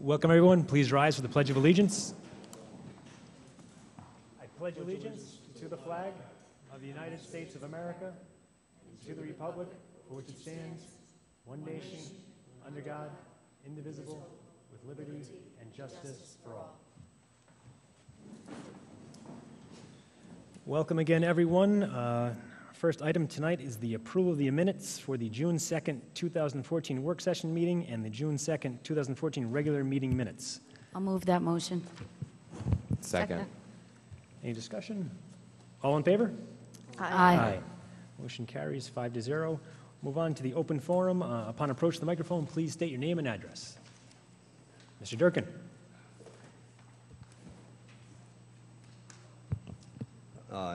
Welcome, everyone. Please rise for the Pledge of Allegiance. I pledge allegiance to the flag of the United States of America and to the republic for which it stands, one nation, under God, indivisible, with liberty and justice for all. Welcome again, everyone. First item tonight is the approval of the minutes for the June 2nd, 2014 work session meeting and the June 2nd, 2014 regular meeting minutes. I'll move that motion. Second. Any discussion? All in favor? Aye. Motion carries 5-0. Move on to the open forum. Upon approach to the microphone, please state your name and address. Mr. Durkin.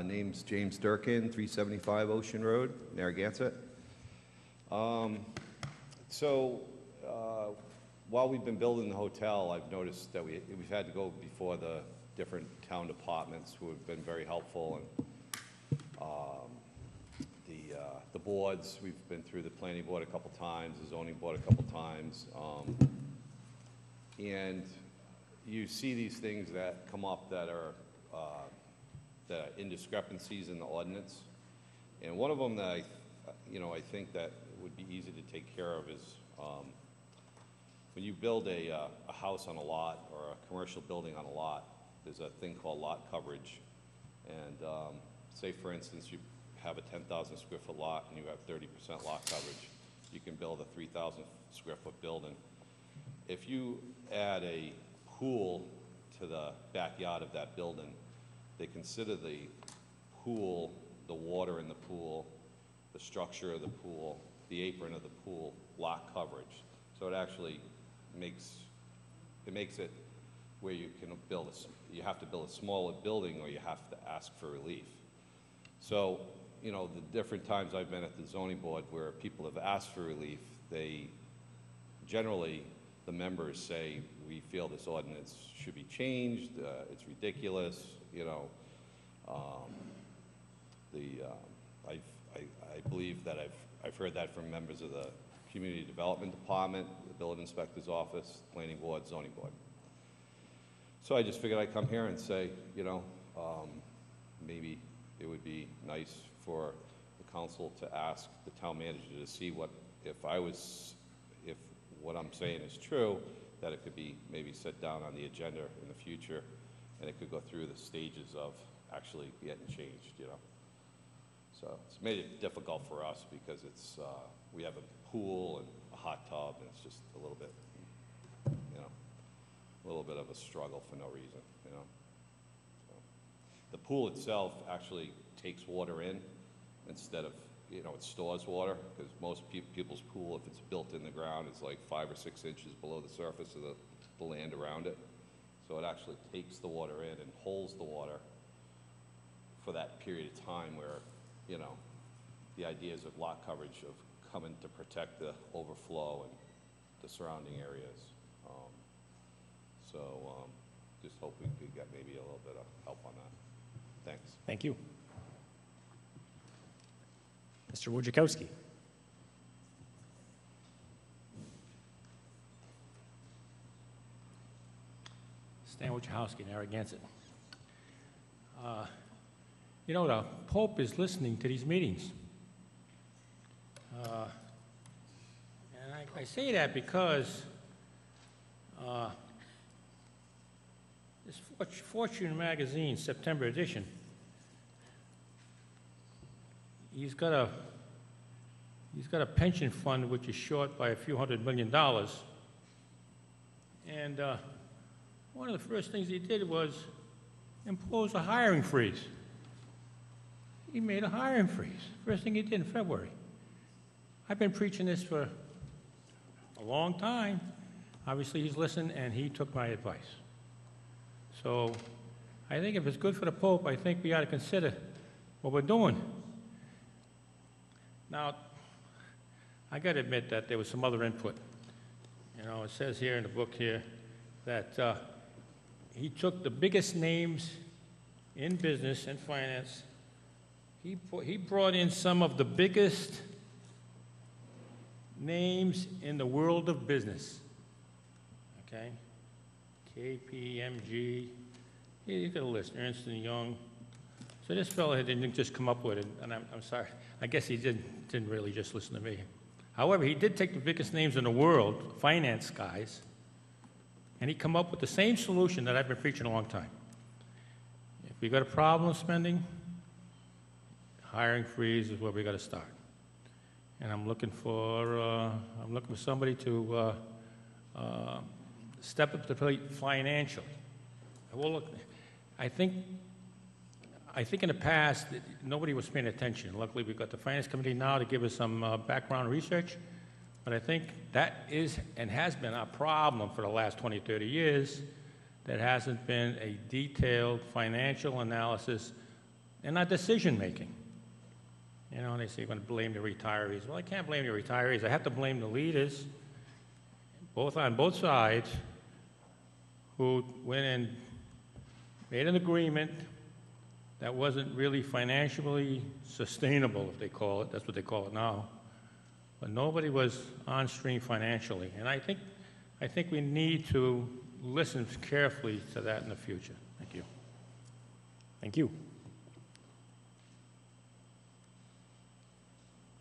Name's James Durkin, 375 Ocean Road, Narragansett. While we've been building the hotel, I've noticed that we've had to go before the different town departments who have been very helpful, and the boards. We've been through the planning board a couple times, the zoning board a couple times, and you see these things that come up that are the indiscrepancies in the ordinance, and one of them that I think that would be easy to take care of is when you build a house on a lot or a commercial building on a lot, there's a thing called lot coverage, and say for instance you have a 10,000 square foot lot and you have 30% lot coverage, you can build a 3,000 square foot building. If you add a pool to the backyard of that building, they consider the pool, the water in the pool, the structure of the pool, the apron of the pool, lot coverage. So it actually makes it where you can build you have to build a smaller building or you have to ask for relief. So, the different times I've been at the zoning board where people have asked for relief, they generally, the members say, we feel this ordinance should be changed, it's ridiculous, I believe that I've heard that from members of the Community Development Department, the Building Inspector's Office, Planning Board, Zoning Board. So I just figured I'd come here and say, maybe it would be nice for the council to ask the town manager to see if what I'm saying is true, that it could be maybe set down on the agenda in the future, and it could go through the stages of actually getting changed, So it's made it difficult for us because we have a pool and a hot tub, and it's just a little bit, a little bit of a struggle for no reason, So the pool itself actually takes water in instead of, it stores water, because most people's pool, if it's built in the ground, is like 5 or 6 inches below the surface of the land around it. So it actually takes the water in and holds the water for that period of time where, the ideas of lot coverage of coming to protect the overflow and the surrounding areas. Just hope we could get maybe a little bit of help on that. Thanks. Thank you. Mr. Wojciechowski. Stan Wojciechowski, Narragansett. The Pope is listening to these meetings. And I say that because this Fortune magazine, September edition, he's got a pension fund which is short by a few $100 million. And one of the first things he did was impose a hiring freeze. He made a hiring freeze. First thing he did in February. I've been preaching this for a long time. Obviously, he's listened, and he took my advice. So I think if it's good for the Pope, I think we ought to consider what we're doing. Now, I got to admit that there was some other input. It says here in the book here that he took the biggest names in business and finance. He brought in some of the biggest names in the world of business. Okay? KPMG, you got a list, Ernst & Young. So this fellow didn't just come up with it, and I'm sorry, I guess he didn't really just listen to me. However, he did take the biggest names in the world, finance guys, and he come up with the same solution that I've been preaching a long time. If we got a problem with spending, hiring freeze is where we got to start. And I'm looking for somebody to step up to the plate financially. Well, look, I think in the past nobody was paying attention. Luckily, we've got the finance committee now to give us some background research. But I think that is and has been a problem for the last 20, 30 years. There hasn't been a detailed financial analysis and not decision making. You know, they say you're going to blame the retirees. Well, I can't blame the retirees. I have to blame the leaders, on both sides, who went and made an agreement that wasn't really financially sustainable, if they call it. That's what they call it now. But nobody was on stream financially. And I think we need to listen carefully to that in the future. Thank you. Thank you.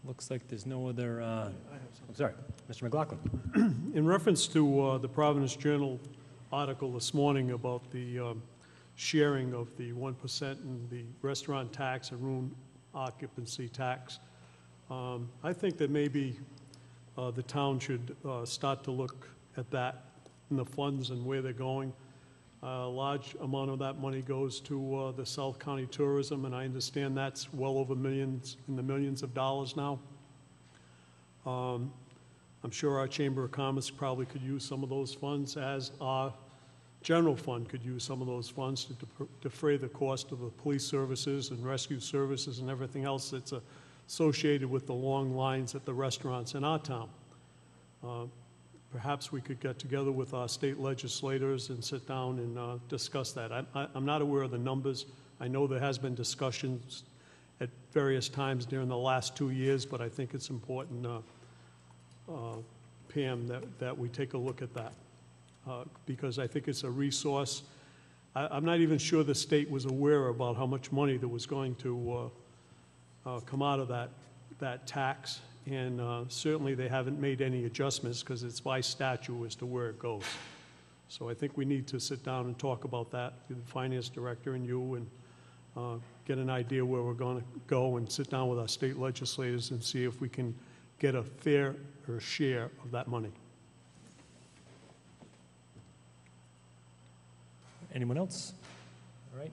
Looks like there's no other, I'm sorry, Mr. McLaughlin. In reference to the Providence Journal article this morning about the sharing of the 1% in the restaurant tax and room occupancy tax, I think that maybe the town should start to look at that and the funds and where they're going. A large amount of that money goes to the South County Tourism, and I understand that's well over millions, in the millions of dollars now. I'm sure our Chamber of Commerce probably could use some of those funds, as our general fund could use some of those funds to defray the cost of the police services and rescue services and everything else that's associated with the long lines at the restaurants in our town. Perhaps we could get together with our state legislators and sit down and discuss that. I'm not aware of the numbers. I know there has been discussions at various times during the last 2 years, but I think it's important, Pam, that we take a look at that because I think it's a resource. I'm not even sure the state was aware about how much money that was going to come out of that tax. And certainly they haven't made any adjustments because it's by statute as to where it goes. So I think we need to sit down and talk about that with the finance director and you and get an idea where we're going to go and sit down with our state legislators and see if we can get a fair share of that money. Anyone else? All right.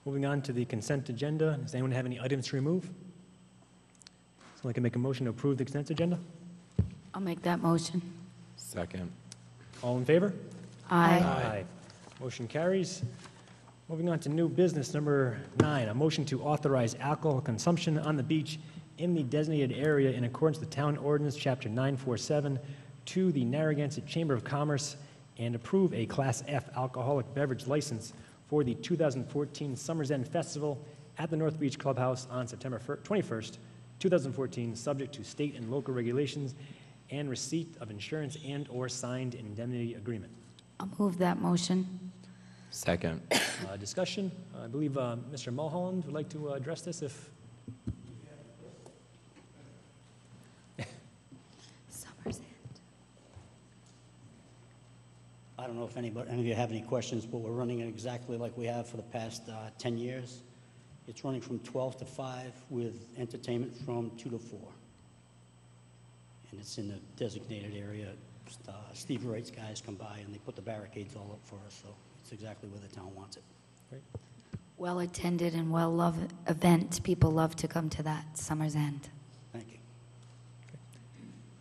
Moving on to the consent agenda. Does anyone have any items to remove? Someone can make a motion to approve the consent agenda? I'll make that motion. Second. All in favor? Aye. Motion carries. Moving on to new business number 9, a motion to authorize alcohol consumption on the beach in the designated area in accordance with Town Ordinance Chapter 947 to the Narragansett Chamber of Commerce and approve a Class F alcoholic beverage license for the 2014 Summer's End Festival at the North Beach Clubhouse on September 21st, 2014, subject to state and local regulations and receipt of insurance and/or signed indemnity agreement. I'll move that motion. Second. Discussion. I believe Mr. Mulholland would like to address this if... Summer's End. I don't know if any of you have any questions, but we're running it exactly like we have for the past 10 years. It's running from 12 to 5 with entertainment from 2 to 4. And it's in the designated area. Steve Wright's guys come by and they put the barricades all up for us, so it's exactly where the town wants it. Great. Well-attended and well-loved event. People love to come to that, Summer's End. Thank you. Okay.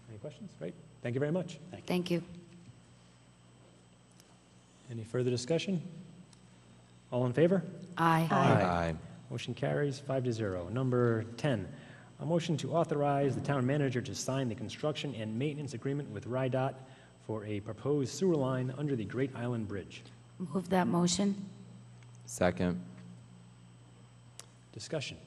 Any questions? Great. Thank you very much. Thank you. Any further discussion? All in favor? Aye. Aye. Motion carries 5-0. Number 10, a motion to authorize the town manager to sign the construction and maintenance agreement with RIDOT for a proposed sewer line under the Great Island Bridge. Move that motion. Second. Discussion.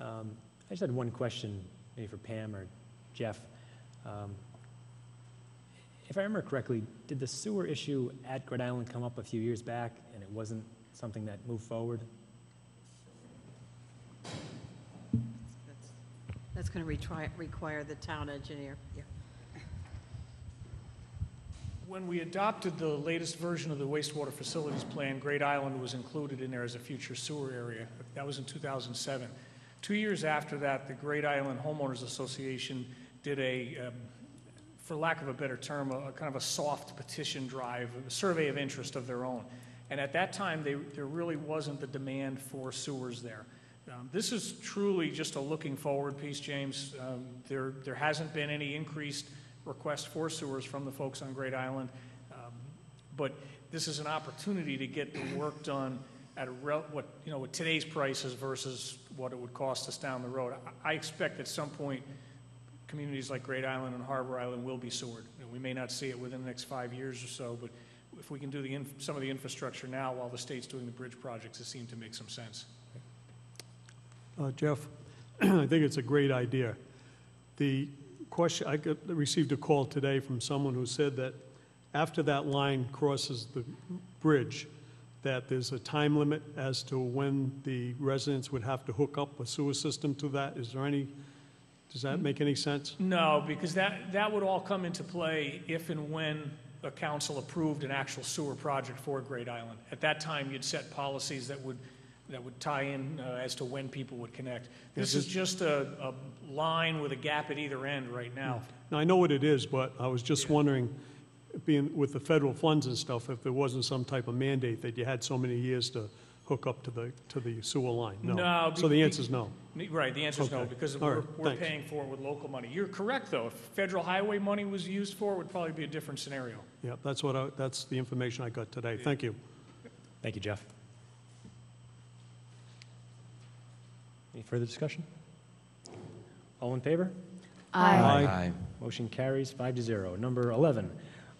I just had one question, maybe for Pam or Jeff. If I remember correctly, did the sewer issue at Great Island come up a few years back, and it wasn't something that moved forward? That's going to require the town engineer. Yeah. When we adopted the latest version of the wastewater facilities plan, Great Island was included in there as a future sewer area. That was in 2007. 2 years after that, the Great Island Homeowners Association did for lack of a better term, a kind of a soft petition drive, a survey of interest of their own. And at that time, there really wasn't the demand for sewers there. This is truly just a looking forward piece, James. There hasn't been any increased request for sewers from the folks on Great Island, but this is an opportunity to get the work done at with today's prices versus what it would cost us down the road. I expect at some point communities like Great Island and Harbor Island will be sewered. We may not see it within the next 5 years or so, but if we can do some of the infrastructure now while the state's doing the bridge projects, it seemed to make some sense. Jeff, I think it's a great idea. The question, received a call today from someone who said that after that line crosses the bridge, that there's a time limit as to when the residents would have to hook up a sewer system to that. Does that make any sense? No, because that would all come into play if and when a council approved an actual sewer project for Great Island. At that time, you'd set policies that would tie in as to when people would connect. This is just a line with a gap at either end right now. Now, I know what it is, but I was just wondering, being with the federal funds and stuff, if there wasn't some type of mandate that you had so many years to hook up to the sewer line. No. So the answer is no. Right, the answer is no, because we're paying for it with local money. You're correct, though. If federal highway money was used for it, would probably be a different scenario. Yeah, that's the information I got today. Thank you. Thank you, Jeff. Any further discussion? All in favor? Aye. Motion carries 5-0. Number 11,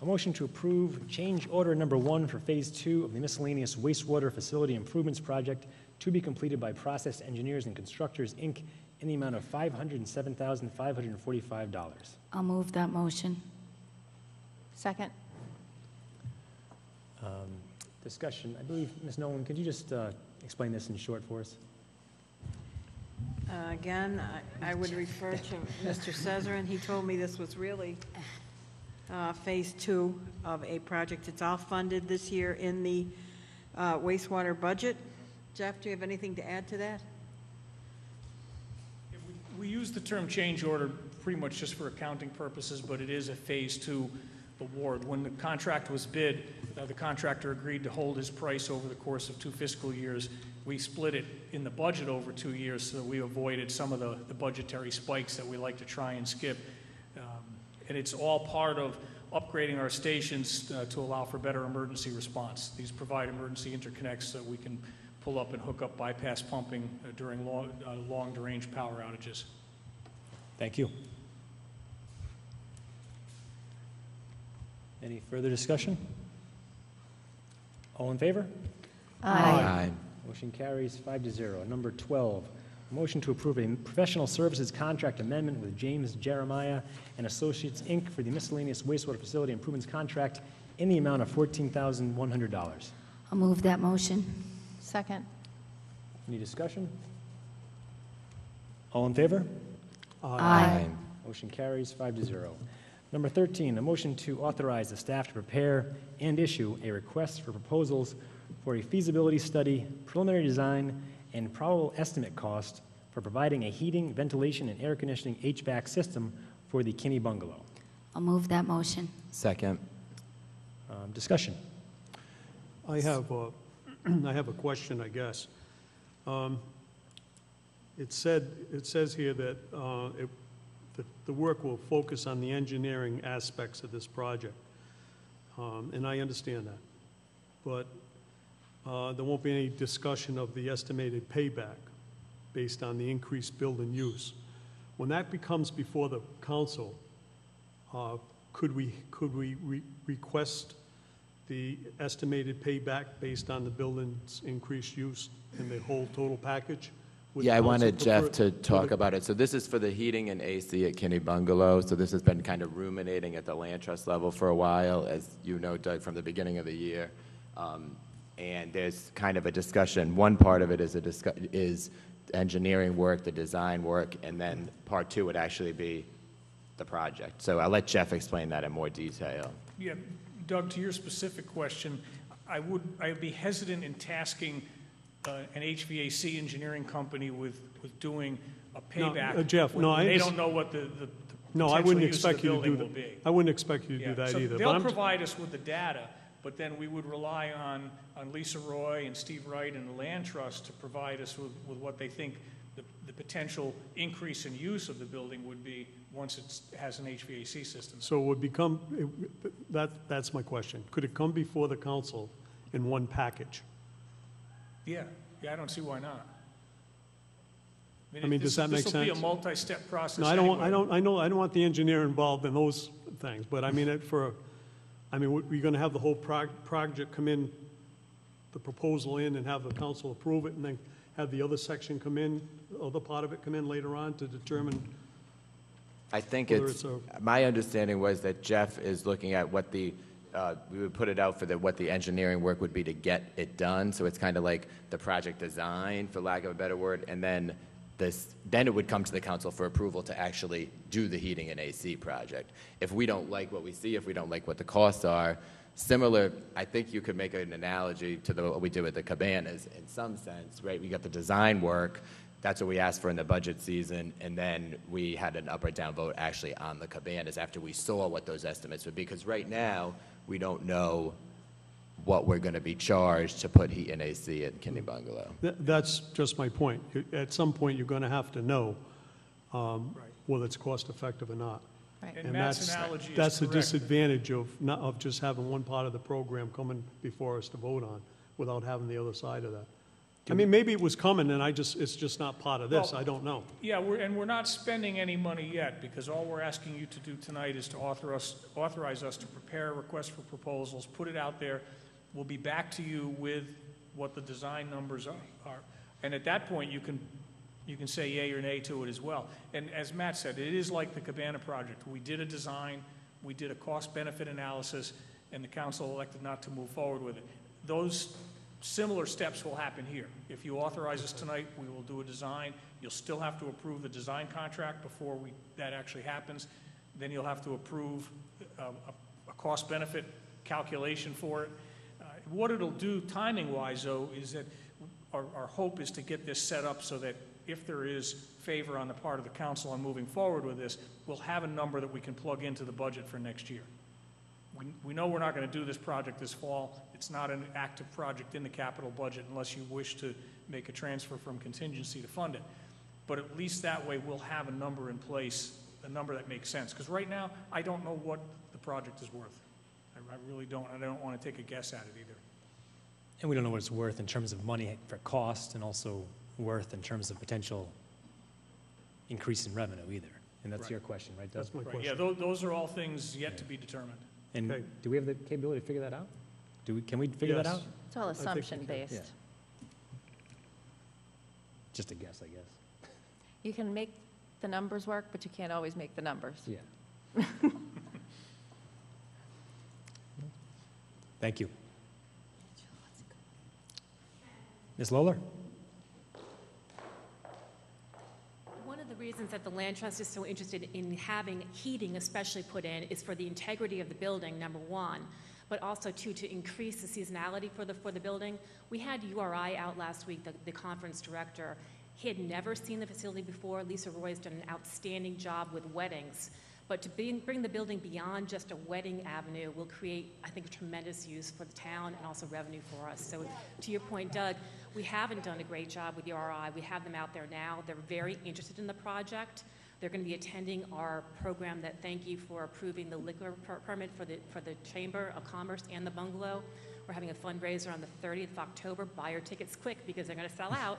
a motion to approve change order number 1 for Phase 2 of the miscellaneous wastewater facility improvements project to be completed by Process Engineers and Constructors, Inc. in the amount of $507,545. I'll move that motion. Second. Discussion. I believe, Ms. Nolan, could you just explain this in short for us? Again, I would refer to Mr. Cesarin. He told me this was really Phase 2 of a project. It's all funded this year in the wastewater budget. Jeff, do you have anything to add to that? We use the term change order pretty much just for accounting purposes, but it is a Phase 2 award. When the contract was bid, the contractor agreed to hold his price over the course of 2 fiscal years. We split it in the budget over 2 years so that we avoided some of the budgetary spikes that we like to try and skip. And it's all part of upgrading our stations to allow for better emergency response. These provide emergency interconnects so we can pull up and hook up bypass pumping during long-range power outages. Thank you. Any further discussion? All in favor? Aye. Motion carries 5-0. Number 12, a motion to approve a professional services contract amendment with James Jeremiah and Associates, Inc. for the miscellaneous wastewater facility improvements contract in the amount of $14,100. I'll move that motion. Second. Any discussion? All in favor? Aye. Motion carries 5-0. Number 13, a motion to authorize the staff to prepare and issue a request for proposals for a feasibility study, preliminary design, and probable estimate cost for providing a heating, ventilation, and air conditioning HVAC system for the Kinney Bungalow. I'll move that motion. Second. Discussion. I have a question, I guess. It says here that the work will focus on the engineering aspects of this project, and I understand that. But there won't be any discussion of the estimated payback based on the increased building use. When that becomes before the council, could we request the estimated payback based on the building's increased use and the whole total package? with Yeah, I council wanted for Jeff fur- to for talk the- about it. So this is for the heating and AC at Kinney Bungalow. So this has been kind of ruminating at the land trust level for a while, as you know, Doug, from the beginning of the year. And there's kind of a discussion. One part of it is is engineering work, the design work, and then part two would actually be the project. So I'll let Jeff explain that in more detail. Yeah, Doug, to your specific question, I'd be hesitant in tasking an HVAC engineering company with doing a payback. Jeff, when no, I they understand. don't know what the No, I potential wouldn't use of the expect you to building do will that. be. I wouldn't expect you to do Yeah, that so either. but they'll I'm- provide us with the data, but then we would rely on Lisa Roy and Steve Wright and the Land Trust to provide us with what they think the potential increase in use of the building would be once it has an HVAC system. So it would become, that's my question. Could it come before the council in one package? Yeah, I don't see why not. I mean, does that make This will be a sense? multi-step process No, I don't, anyway. I don't want the engineer involved in those things, but I mean, we're gonna have the whole project come in, the proposal in, and have the council approve it, and then have the other section come in, the other part of it come in later on to determine. I think Whether it's, it's my understanding was that Jeff is looking at what we would put it out for what the engineering work would be to get it done. So it's kind of like the project design, for lack of a better word, and then then it would come to the council for approval to actually do the heating and AC project. If we don't like what we see, if we don't like what the costs are, similar, I think you could make an analogy to what we did with the cabanas in some sense, right? We got the design work, that's what we asked for in the budget season, and then we had an up or down vote actually on the cabanas after we saw what those estimates would be, because right now, we don't know what we're going to be charged to put heat and AC at Kinney Bungalow. That's just my point. At some point, you're gonna have to know whether it's cost-effective or not. Right. And Matt's analogy is That's the correct. disadvantage of just having one part of the program coming before us to vote on, without having the other side of that. I mean, maybe it was coming, and it's just not part of this, Well, I don't know. Yeah, we're not spending any money yet, because all we're asking you to do tonight is to authorize us to prepare a request for proposals, put it out there. We'll be back to you with what the design numbers are. And at that point, you can say yay or nay to it as well. And as Matt said, it is like the Cabana project. We did a design, we did a cost-benefit analysis, and the council elected not to move forward with it. Those similar steps will happen here. If you authorize us tonight, we will do a design. You'll still have to approve the design contract before that actually happens. Then you'll have to approve a cost-benefit calculation for it. What it'll do timing-wise, though, is that our hope is to get this set up so that if there is favor on the part of the council on moving forward with this, we'll have a number that we can plug into the budget for next year. We know we're not going to do this project this fall. It's not an active project in the capital budget unless you wish to make a transfer from contingency to fund it. But at least that way we'll have a number in place, a number that makes sense. Because right now, I don't know what the project is worth. I really don't. I don't want to take a guess at it either. And we don't know what it's worth in terms of money for cost, and also worth in terms of potential increase in revenue either. And that's Right. your question, right, Doug? That's my Right, question. yeah, those are all things yet to be determined. And Okay. do we have the capability to figure that out? Can we figure that Yes. out? It's all think we can. assumption-based. Yeah. Just a guess, I guess. You can make the numbers work, but you can't always make the numbers. Yeah. Thank you. Ms. Lawler? One of the reasons that the Land Trust is so interested in having heating especially put in is for the integrity of the building, number one, but also to increase the seasonality for the building. We had URI out last week, the conference director. He had never seen the facility before. Lisa Roy's done an outstanding job with weddings. But to bring the building beyond just a wedding avenue will create, I think, tremendous use for the town and also revenue for us. So to your point, Doug, we haven't done a great job with URI. We have them out there now. They're very interested in the project. They're going to be attending our program that thank you for approving the liquor permit for the Chamber of Commerce and the bungalow. We're having a fundraiser on the 30th of October. Buy your tickets quick because they're going to sell out.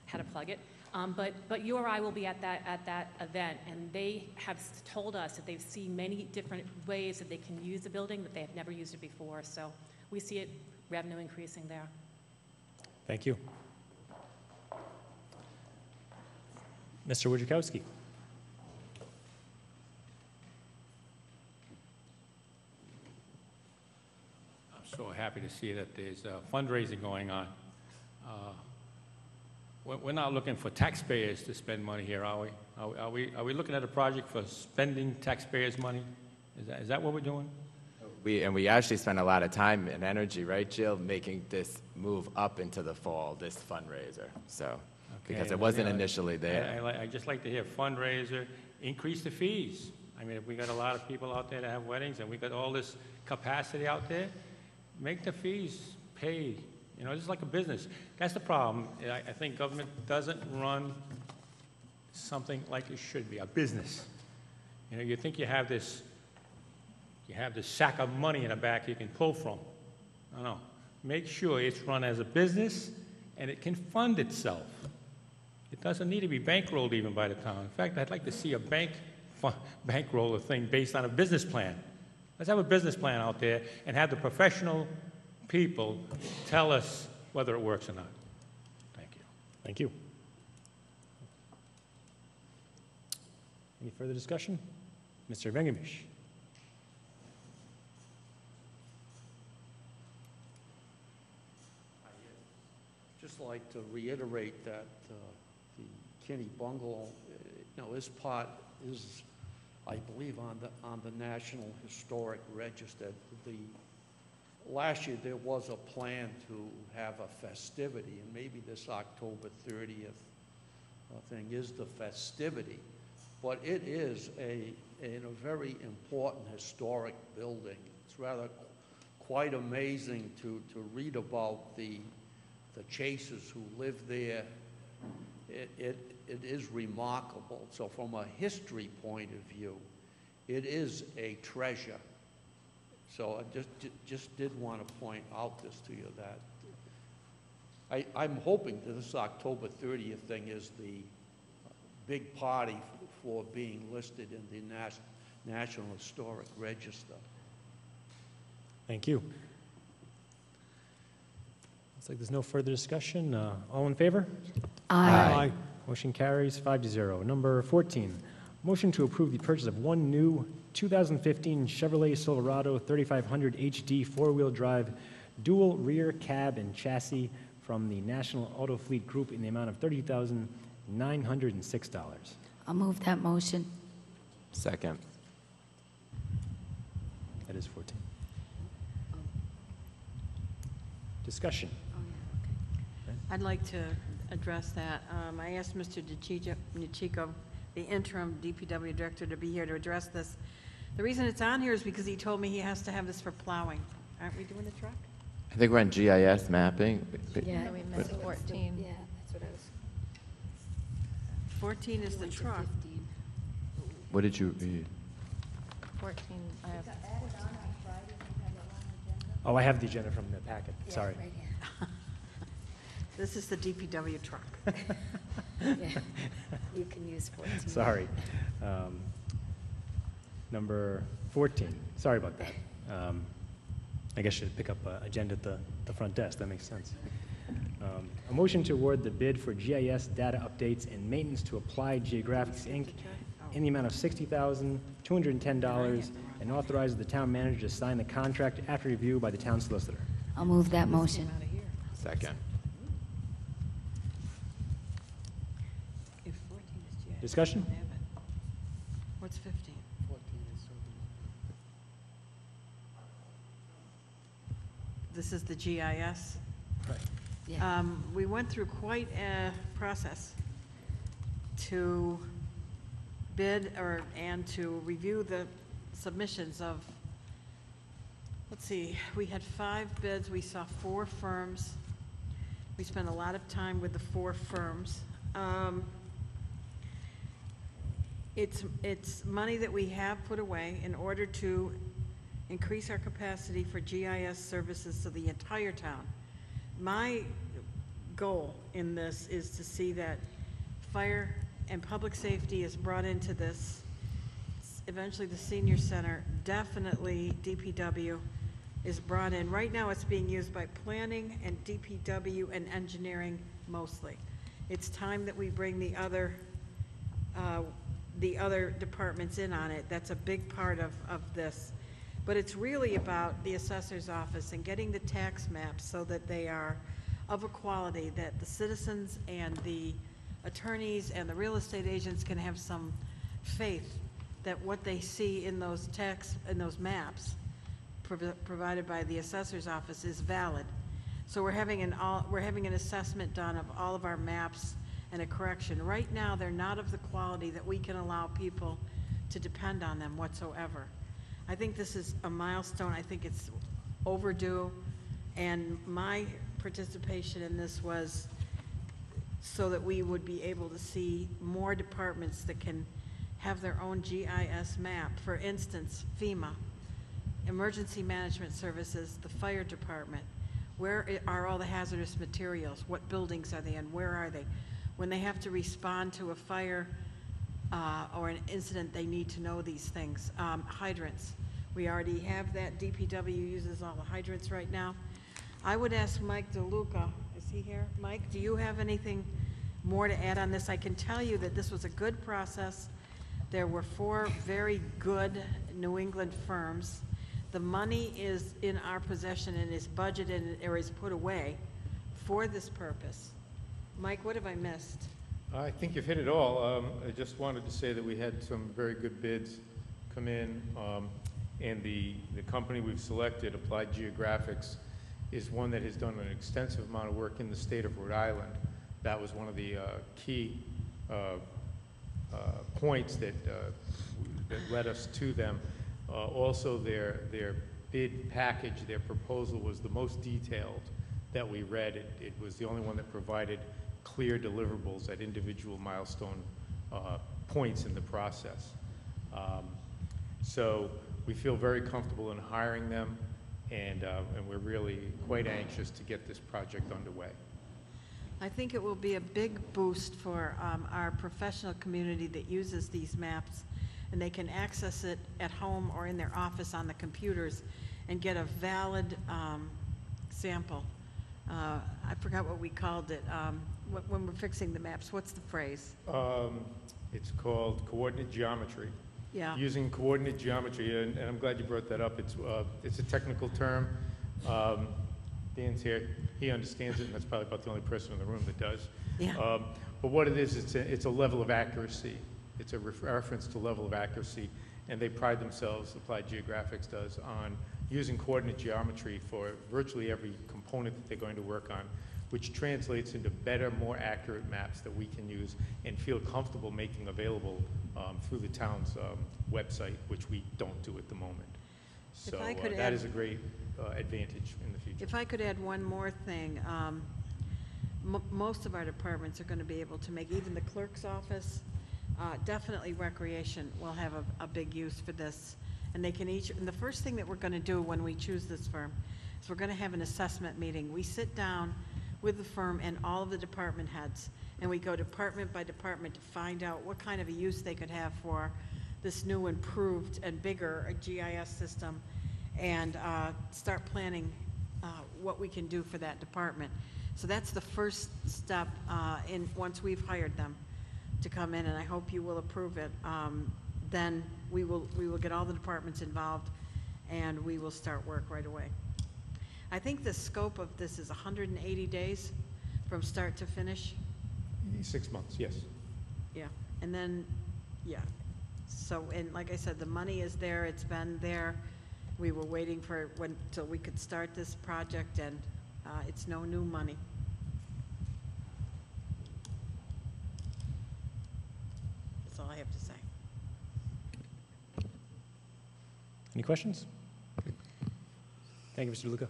How to plug it. But URI will be at that event, and they have told us that they've seen many different ways that they can use the building, that they have never used it before. So we see it revenue increasing there. Thank you. Mr. Wojciechowski. I'm so happy to see that there's fundraising going on. We're not looking for taxpayers to spend money here, are we? Are we looking at a project for spending taxpayers' money? Is that what we're doing? We actually spent a lot of time and energy, right, Jill, making this move up into the fall, this fundraiser, so, because it wasn't initially there. I just like to hear fundraiser, increase the fees. I mean, if we got a lot of people out there that have weddings and we got all this capacity out there, make the fees paid. You know, it's like a business. That's the problem. I think government doesn't run something like it should be, a business. You know, you think you have this sack of money in the back you can pull from. No. Make sure it's run as a business and it can fund itself. It doesn't need to be bankrolled even by the town. In fact, I'd like to see a bankroll a thing based on a business plan. Let's have a business plan out there and have the professional people tell us whether it works or not. Thank you. Thank you. Any further discussion? Mr. Vengamish. Just like to reiterate that the Kinney Bungalow, this part is, I believe, on the National Historic Register. Last year there was a plan to have a festivity, and maybe this October 30th thing is the festivity, but it is a very important historic building. It's rather quite amazing to read about the Chasers who lived there. It is remarkable. So from a history point of view, it is a treasure. So I just did want to point out this to you, that I'm hoping that this October 30th thing is the big party for being listed in the National Historic Register. Thank you. Looks like there's no further discussion. All in favor? Aye. Motion carries 5-0. Number 14, motion to approve the purchase of one new 2015 Chevrolet Silverado 3500 HD four-wheel drive dual rear cab and chassis from the National Auto Fleet Group in the amount of $30,906. I'll move that motion. Second. That is 14. Discussion. I'd like to address that. I asked Mr. DeCicco, the interim DPW director, to be here to address this. The reason it's on here is because he told me he has to have this for plowing. Aren't we doing the truck? I think we're on GIS mapping. Yeah, we missed 14. Yeah, that's what I was. 14 is the truck. What did you read? 14, I have. Oh, I have the agenda from the packet. Sorry. Right here. This is the DPW truck. Yeah. You can use 14. Sorry. Number 14. Sorry about that. I guess I should pick up agenda at the front desk. That makes sense. A motion to award the bid for GIS data updates and maintenance to Applied Geographics, Inc. in the amount of $60,210 and authorize the town manager to sign the contract after review by the town solicitor. I'll move that motion. Second. If 14 is GIS, Discussion? we don't have it. What's 15? This is the GIS. Yeah. We went through quite a process to bid and to review the submissions of, let's see, we had 5 bids, we saw 4 firms. We spent a lot of time with the 4 firms. It's money that we have put away in order to increase our capacity for GIS services to the entire town. My goal in this is to see that fire and public safety is brought into this, eventually the senior center, definitely DPW is brought in. Right now it's being used by planning and DPW and engineering mostly. It's time that we bring the other the other departments in on it. That's a big part of this. But it's really about the assessor's office and getting the tax maps so that they are of a quality that the citizens and the attorneys and the real estate agents can have some faith that what they see in those maps provided by the assessor's office is valid. So we're having an assessment done of all of our maps and a correction. Right now, they're not of the quality that we can allow people to depend on them whatsoever. I think this is a milestone. I think it's overdue, and my participation in this was so that we would be able to see more departments that can have their own GIS map. For instance, FEMA, Emergency Management Services, the fire department. Where are all the hazardous materials? What buildings are they in? Where are they? When they have to respond to a fire or an incident, they need to know these things. Hydrants. We already have that. DPW uses all the hydrants right now. I would ask Mike DeLuca, is he here? Mike, do you have anything more to add on this? I can tell you that this was a good process. There were 4 very good New England firms. The money is in our possession and is budgeted or is put away for this purpose. Mike, what have I missed? I think you've hit it all. I just wanted to say that we had some very good bids come in, and the company we've selected, Applied Geographics, is one that has done an extensive amount of work in the state of Rhode Island. That was one of the key points that led us to them. Also, their bid package, their proposal was the most detailed that we read. It was the only one that provided clear deliverables at individual milestone points in the process. So we feel very comfortable in hiring them, and we're really quite anxious to get this project underway. I think it will be a big boost for our professional community that uses these maps, and they can access it at home or in their office on the computers and get a valid sample. I forgot what we called it. When we're fixing the maps, what's the phrase? It's called coordinate geometry. Yeah. Using coordinate geometry, and I'm glad you brought that up. It's a technical term. Dan's here. He understands it, and that's probably about the only person in the room that does. Yeah. But what it is, it's a level of accuracy. It's a reference to level of accuracy, and they pride themselves, Applied Geographics does, on using coordinate geometry for virtually every component that they're going to work on, which translates into better, more accurate maps that we can use and feel comfortable making available through the town's website, which we don't do at the moment. So that is a great advantage in the future. If I could add one more thing, most of our departments are going to be able to make, even the clerk's office, definitely recreation will have a big use for this. And they can each, and the first thing that we're going to do when we choose this firm is we're going to have an assessment meeting. We sit down with the firm and all of the department heads, and we go department by department to find out what kind of a use they could have for this new improved and bigger GIS system, and start planning what we can do for that department. So that's the first step once we've hired them to come in, and I hope you will approve it. Then we will get all the departments involved, and we will start work right away. I think the scope of this is 180 days from start to finish. 6 months, yes. Yeah, and then, yeah. So, and like I said, the money is there, it's been there. We were waiting for till we could start this project, and it's no new money. That's all I have to say. Any questions? Thank you, Mr. DeLuca.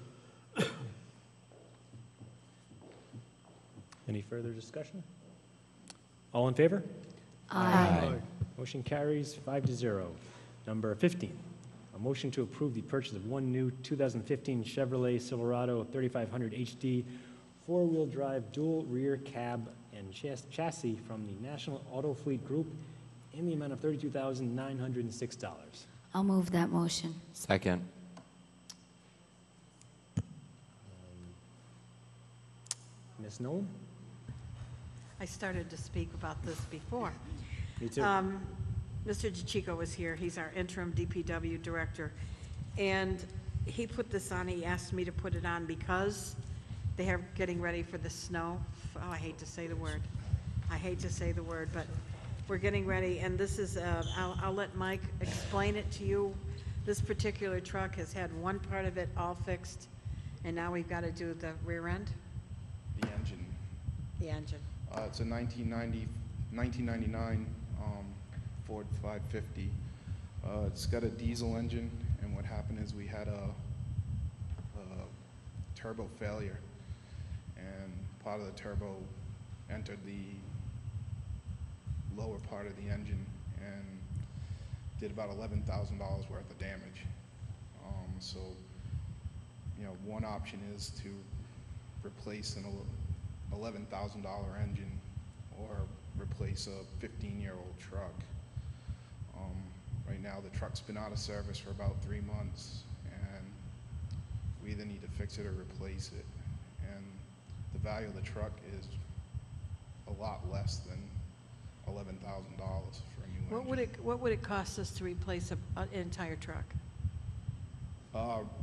Any further discussion? All in favor? Aye. Motion carries 5-0. Number 15, a motion to approve the purchase of one new 2015 Chevrolet Silverado 3500 HD four-wheel drive dual rear cab and chassis from the National Auto Fleet Group in the amount of $32,906. I'll move that motion. Second. Ms. Nolan? I started to speak about this before. Me too. Mr. DeChico was here. He's our interim DPW director. And he put this on, he asked me to put it on because they are getting ready for the snow. Oh, I hate to say the word. I hate to say the word, but we're getting ready, and this is, I'll let Mike explain it to you. This particular truck has had one part of it all fixed, and now we've got to do the rear end, The engine. the engine. It's a 1999 Ford 550. It's got a diesel engine, and what happened is we had a turbo failure, and part of the turbo entered the lower part of the engine and did about $11,000 worth of damage. So, one option is to replace an $11,000 engine or replace a 15-year-old truck. Right now, the truck's been out of service for about 3 months, and we either need to fix it or replace it. And the value of the truck is a lot less than $11,000 for a new engine. What would it cost us to replace an entire truck?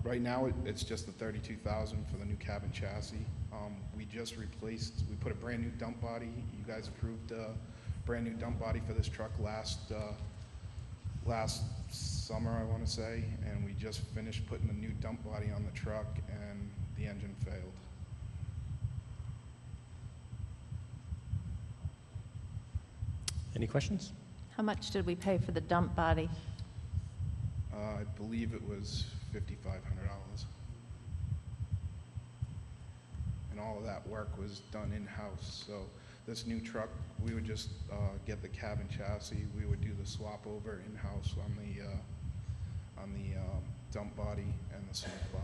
Right now, it's just the $32,000 for the new cabin chassis. We just replaced, we put a brand new dump body. You guys approved a brand new dump body for this truck last summer, I want to say, and we just finished putting a new dump body on the truck, and the engine failed. Any questions? How much did we pay for the dump body? I believe it was $5,500. And all of that work was done in-house. So this new truck, we would just get the cabin chassis. We would do the swap over in-house on the dump body and the snowplow.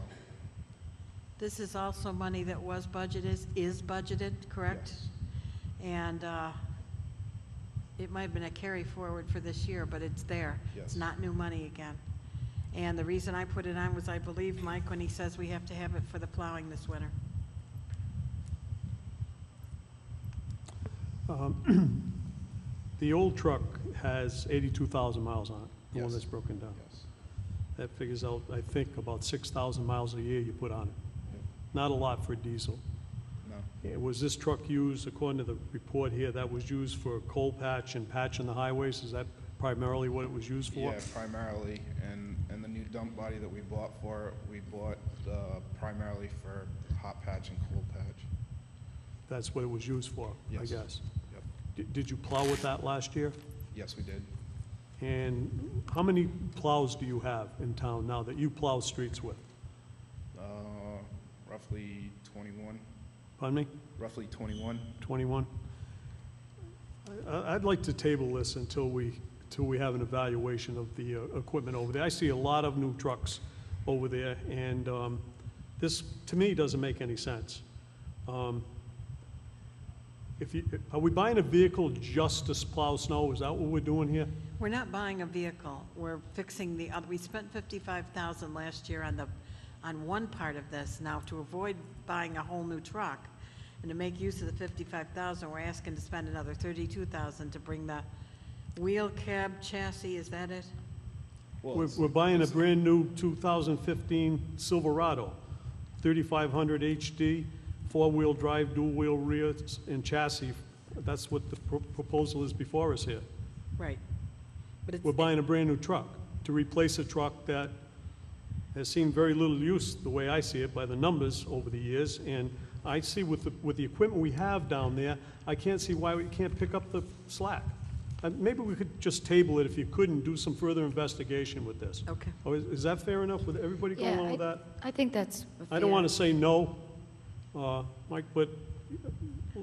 This is also money that was budgeted, is budgeted, correct? Yes. And it might have been a carry forward for this year, but it's there. Yes. It's not new money again. And the reason I put it on was I believe Mike when he says we have to have it for the plowing this winter. The old truck has 82,000 miles on it, the one Yes. that's broken down. Yes. That figures out, I think, about 6,000 miles a year you put on it. Yep. Not a lot for diesel. No. Was this truck used, according to the report here, that was used for coal patch and patching the highways? Is that primarily what it was used for? Yeah, primarily, and the new dump body that we bought for it, we bought primarily for hot patch and cold patch. That's what it was used for, I Yes. guess. Yep. Did you plow with that last year? Yes, we did. And how many plows do you have in town now that you plow streets with? Roughly 21. Pardon me? Roughly 21. 21? I'd like to table this until we have an evaluation of the equipment over there. I see a lot of new trucks over there, and this, to me, doesn't make any sense. Are we buying a vehicle just to plow snow? Is that what we're doing here? We're not buying a vehicle. We're fixing the other. We spent $55,000 last year on one part of this. Now, to avoid buying a whole new truck and to make use of the $55,000, we're asking to spend another $32,000 to bring the wheel cab chassis. Is that it? Well, We're buying a brand-new 2015 Silverado, 3500 HD, four-wheel drive, dual-wheel rear and chassis. That's what the proposal is before us here. Right. But it's, We're buying a brand-new truck to replace a truck that has seen very little use, the way I see it, by the numbers over the years. And I see with the equipment we have down there, I can't see why we can't pick up the slack. Maybe we could just table it if you couldn't, do some further investigation with this. okay. Oh, is that fair enough with everybody going along with that? I think that's I don't want to say no, Mike, but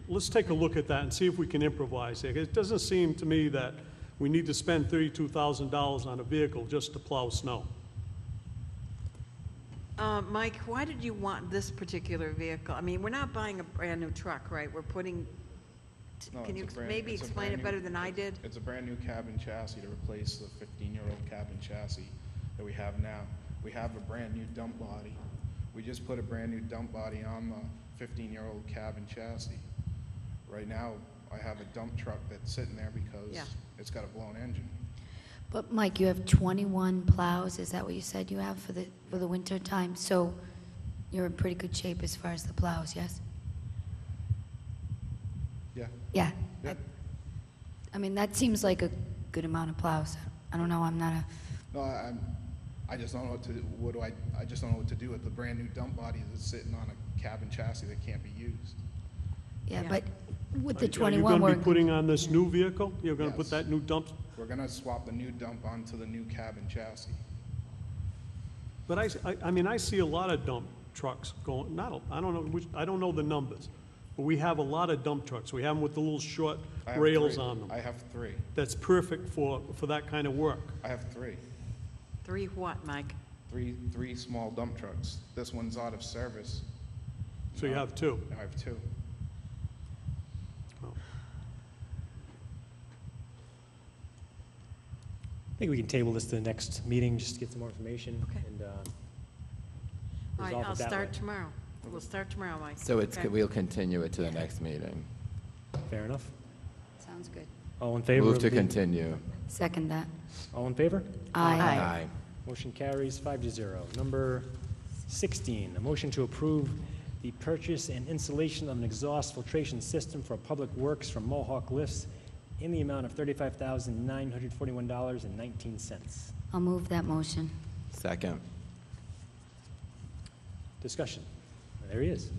let's take a look at that and see if we can improvise there. It doesn't seem to me that we need to spend $32,000 on a vehicle just to plow snow. Mike, why did you want this particular vehicle? I mean, we're not buying a brand-new truck, right? We're putting, No, can it's you a brand- maybe it's a explain brand it new- better than I did? It's a brand-new cabin chassis to replace the 15-year-old cabin chassis that we have now. We have a brand-new dump body. We just put a brand-new dump body on the 15-year-old cabin chassis. Right now, I have a dump truck that's sitting there because Yeah. it's got a blown engine. But Mike, you have 21 plows, is that what you said you have for the winter time? So you're in pretty good shape as far as the plows, yes? Yeah. Yeah. Yeah. I mean, that seems like a good amount of plows. I don't know, I'm not a, No, I just don't know I just don't know what to do with the brand-new dump body that's sitting on a cabin chassis that can't be used. yeah, Yeah. but with the Are you 21, going to we're, be putting on this new vehicle? You're going to put Yes. that new dump? We're gonna swap the new dump onto the new cabin chassis. But I mean, I see a lot of dump trucks going, I don't know which, I don't know the numbers, but we have a lot of dump trucks. We have them with the little short I have rails 3. on them. I have 3. That's perfect for that kind of work. I have 3. 3 what, Mike? 3 small dump trucks. This one's out of service. So you have 2. I have 2. I think we can table this to the next meeting, just to get some more information. Okay. And All right, resolve I'll it that start way. tomorrow. We'll start tomorrow, Mike. So it's, Okay. we'll continue it to the next meeting. Fair enough. sounds good. All in favor? Move of to the- continue. Second that. All in favor? Aye. Motion carries 5-0. Number 16, a motion to approve the purchase and installation of an exhaust filtration system for public works from Mohawk Lifts in the amount of $35,941.19. I'll move that motion. Second. Discussion. There he is.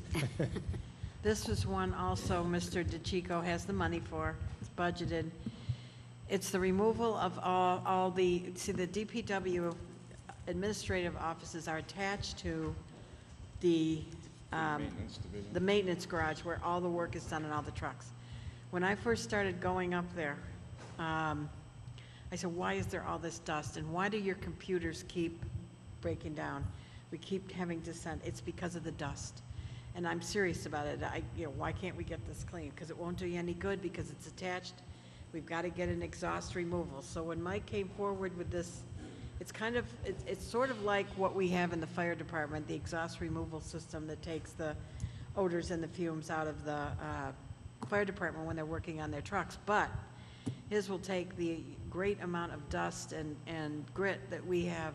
This is one also Mr. DeChico has the money for, it's budgeted. It's the removal of all the, see, the DPW administrative offices are attached to the, Maintenance division. the maintenance garage where all the work is done on all the trucks. When I first started going up there, I said, why is there all this dust? And why do your computers keep breaking down? We keep having to send, it's because of the dust. And I'm serious about it. Why can't we get this clean? Because it won't do you any good because it's attached. We've got to get an exhaust removal. So when Mike came forward with this, it's kind of, it's sort of like what we have in the fire department, the exhaust removal system that takes the odors and the fumes out of the fire department when they're working on their trucks. But his will take the great amount of dust and grit that we have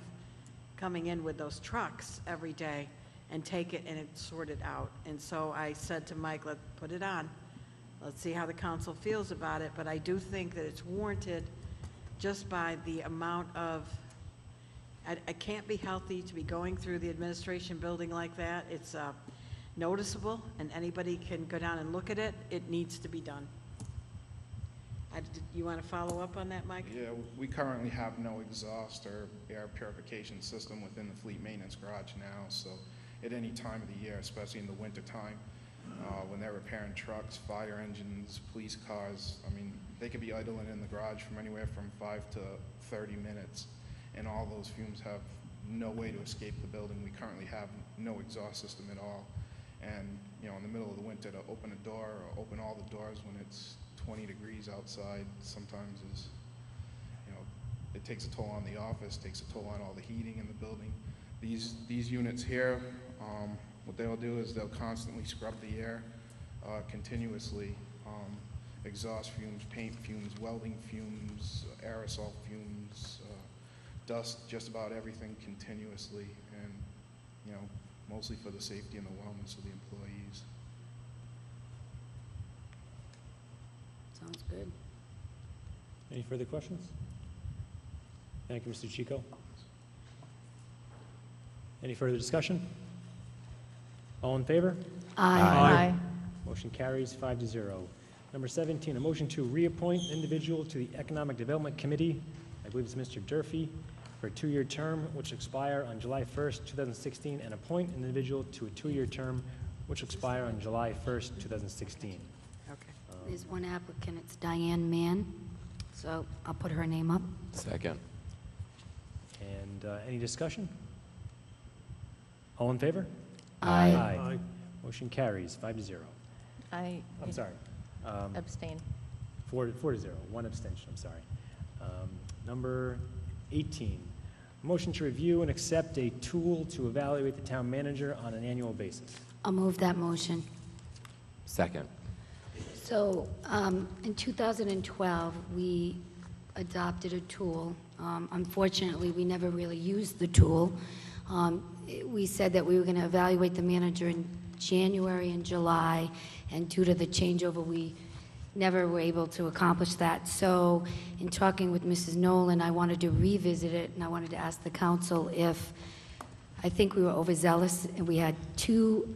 coming in with those trucks every day and take it and sort it out. And so I said to Mike, let's put it on. Let's see how the council feels about it. But I do think that it's warranted just by the amount of, it can't be healthy to be going through the administration building like that. It's noticeable and anybody can go down and look at it. It needs to be done. You want to follow up on that, Mike? Yeah, we currently have no exhaust or air purification system within the fleet maintenance garage now, so at any time of the year, especially in the winter time, when they're repairing trucks, fire engines, police cars, I mean, they could be idling in the garage from anywhere from 5 to 30 minutes, and all those fumes have no way to escape the building. We currently have no exhaust system at all, and, you know, in the middle of the winter to open a door or open all the doors when it's 20 degrees outside sometimes is, you know, it takes a toll on the office, takes a toll on all the heating in the building. These units here, what they'll do is they'll constantly scrub the air continuously. Exhaust fumes, paint fumes, welding fumes, aerosol fumes, dust, just about everything continuously, and, you know, mostly for the safety and the wellness of the employees. Sounds good. Any further questions? Thank you, Mr. Chico. Any further discussion? All in favor? Aye. Motion carries 5-0. Number 17, a motion to reappoint individual to the Economic Development Committee, I believe it's Mr. Durfee, for a 2-year term which expire on July 1st, 2016, and appoint an individual to a 2-year term which expire on July 1st, 2016. Okay. There's one applicant, it's Diane Mann, so I'll put her name up. Second. And any discussion? All in favor? Aye. Aye. Motion carries 5-0. I I'm sorry. abstain. 4-0, one abstention, I'm sorry. Number 18, motion to review and accept a tool to evaluate the town manager on an annual basis. I'll move that motion. Second. So, in 2012, we adopted a tool. Unfortunately, we never really used the tool. We said that we were going to evaluate the manager in January and July, and due to the changeover, we never were able to accomplish that. So, in talking with Mrs. Nolan, I wanted to revisit it, and I wanted to ask the council if, I think we were overzealous, and we had 2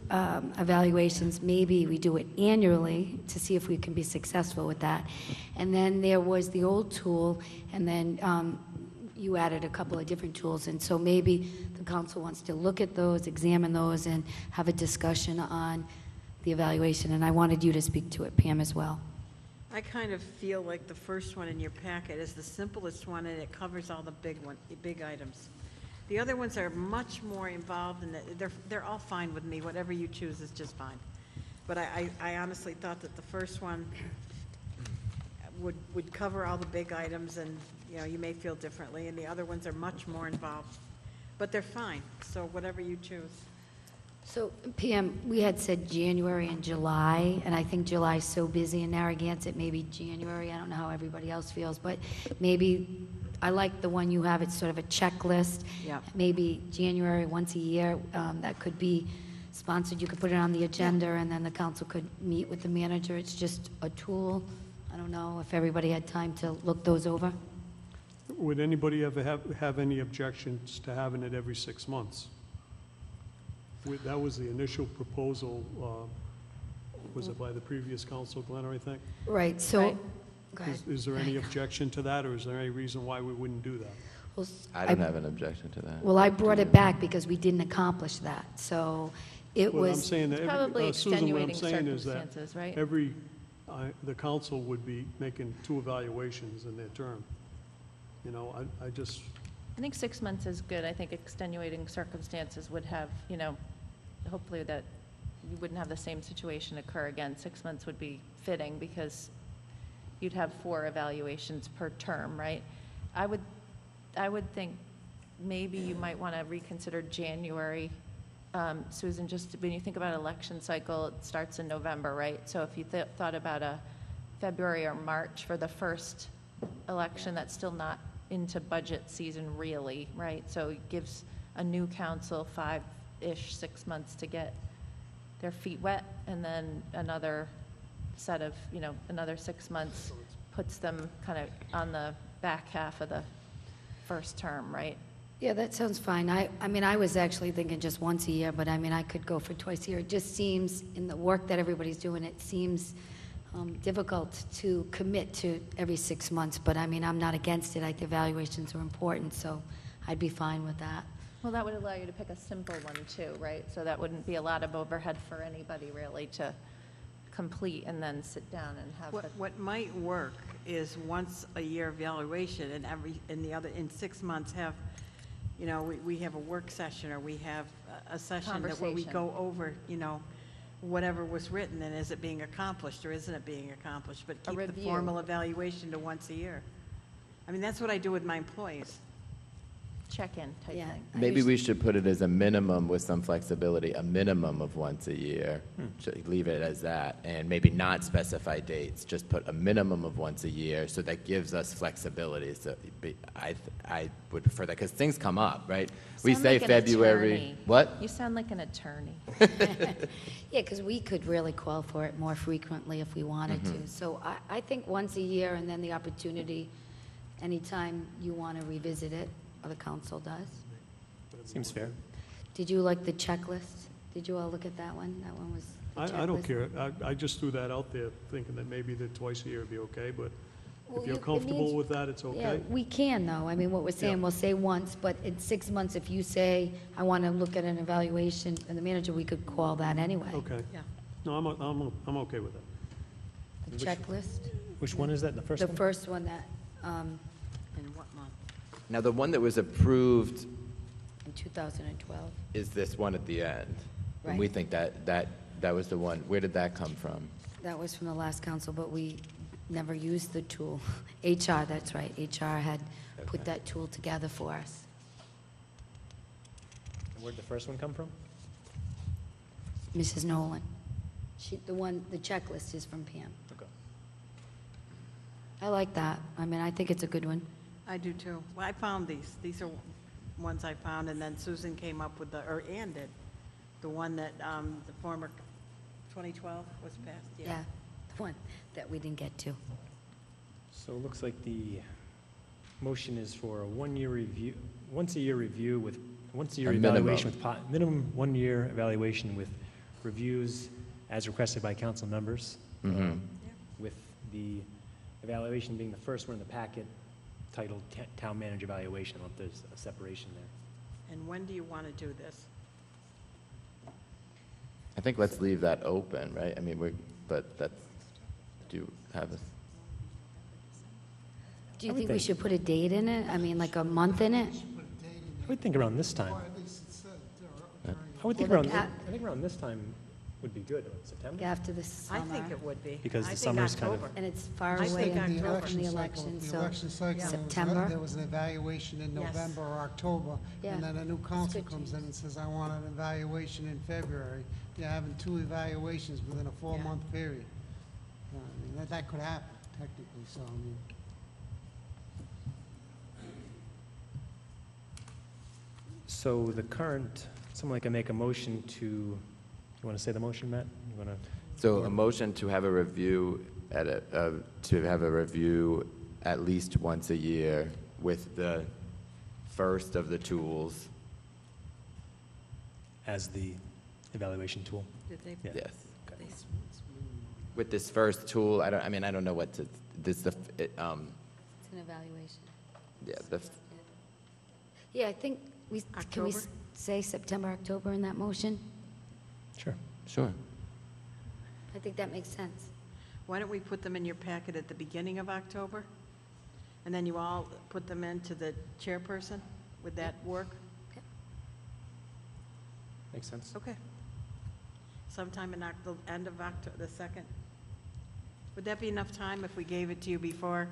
evaluations. Maybe we do it annually to see if we can be successful with that. And then there was the old tool, and then you added a couple of different tools. And so maybe the council wants to look at those, examine those, and have a discussion on the evaluation. And I wanted you to speak to it, Pam, as well. I kind of feel like the first one in your packet is the simplest one, and it covers all the big items. The other ones are much more involved, and they're all fine with me. Whatever you choose is just fine. But I honestly thought that the first one would cover all the big items, and you may feel differently, and the other ones are much more involved. But they're fine, so whatever you choose. So, Pam, we had said January and July, and I think July's so busy in Narragansett, maybe January. I don't know how everybody else feels, but maybe I like the one you have. It's sort of a checklist. Yeah. Maybe January, once a year, that could be sponsored. You could put it on the agenda, and then the council could meet with the manager. It's just a tool. I don't know if everybody had time to look those over. Would anybody ever have any objections to having it every 6 months? That was the initial proposal, was it by the previous council, Glenn, I think? Right, so, Right. go ahead. Is there any objection to that, or is there any reason why we wouldn't do that? Well, I don't have an objection to that. Well, I brought it back because we didn't accomplish that, so it What I'm was, saying, that Probably Susan, what I'm extenuating saying is that circumstances, right? the council would be making 2 evaluations in their term. I just, I think 6 months is good. I think extenuating circumstances would have, hopefully that you wouldn't have the same situation occur again. 6 months would be fitting because you'd have 4 evaluations per term, right? I would think maybe you might want to reconsider January. Susan, just when you think about election cycle, it starts in November, right? So if you thought about a February or March for the first election, that's still not into budget season really, right? So it gives a new council 5-ish, 6 months to get their feet wet, and then another set of, another 6 months puts them kind of on the back half of the first term, right? yeah, that sounds fine. I mean, I was actually thinking just once a year, but I mean, I could go for twice a year. It just seems, in the work that everybody's doing, it seems difficult to commit to every 6 months, but I mean, I'm not against it. I think evaluations are important, so I'd be fine with that. Well, that would allow you to pick a simple one too, right? So that wouldn't be a lot of overhead for anybody really to complete and then sit down and have the What might work is once a year evaluation, and in 6 months have, we have a work session, or we have a session where we go over, whatever was written, and is it being accomplished or isn't it being accomplished? But keep the formal evaluation to once a year. I mean, that's what I do with my employees. check-in type Yeah. thing. Maybe we should put it as a minimum with some flexibility, a minimum of once a year. Should leave it as that, and maybe not specify dates, just put a minimum of once a year, so that gives us flexibility. So I would prefer that, because things come up, right? We Sound say like an February. attorney. What? You sound like an attorney. Yeah, because we could really call for it more frequently if we wanted to. So I think once a year, and then the opportunity, anytime you want to revisit it, or the council does. Seems fair. Did you like the checklist? Did you all look at that one? That one was the I don't checklist. care. I just threw that out there, thinking that maybe the twice a year would be okay, but Well, if you're it comfortable means- with that, it's Yeah, okay. we can, though. I mean, what we're saying, Yeah. we'll say once, but in 6 months, if you say, I want to look at an evaluation, and the manager, we could call that anyway. Okay. Yeah. No, I'm okay with that. The checklist, Which one is that, the first the one? first one that, In what month? Now, the one that was approved in 2012. is this one at the end. And we Right. think that was the one. Where did that come from? That was from the last council, but we never used the tool. HR, that's right. HR had put Okay. that tool together for us. And where'd the first one come from? Mrs. Nolan. The checklist is from Pam. Okay. I like that. I mean, I think it's a good one. I do too. Well, I found these. These are ones I found, and then Susan came up with Ann did, the one that the former 2012 was passed. Yeah, the one that we didn't get to. So it looks like the motion is for a one-year review, once-a-year review with, once-a-year A minimum. evaluation with, minimum one-year evaluation with reviews as requested by council members. With the evaluation being the first one in the packet, titled Town Manager Evaluation. I don't know if there's a separation there. And when do you want to do this? I think let's leave that open, right? I mean, but that's, do you have a? Do you think we should put a date in it? I mean, like a month in it? I would think around this time. I would think Well, around, the I think around this time would be good, September? After the I summer. think it would be. Because I the think summer's kind of- October. And it's far I away think from October. the election, so The election cycle, September. there was an evaluation in Yes. November or October, Yeah. and then a new council good comes in and says, I want an evaluation in February. You're having 2 evaluations within a 4-month period. I mean, that could happen technically, so, I mean. So the current, someone can make a motion to, you want to say the motion, Matt? You want to? So a motion to have a review to have a review at least once a year with the first of the tools. As the evaluation tool? Did they? Yeah. Yes. With this first tool, I don't know what to, this, It's an evaluation. yeah, the, Yeah, I think can we October? say September, October in that motion? Sure. sure. I think that makes sense. Why don't we put them in your packet at the beginning of October? And then you all put them into the chairperson? Would that work? Makes sense. Okay. Sometime in the end of October, the 2nd? Would that be enough time if we gave it to you before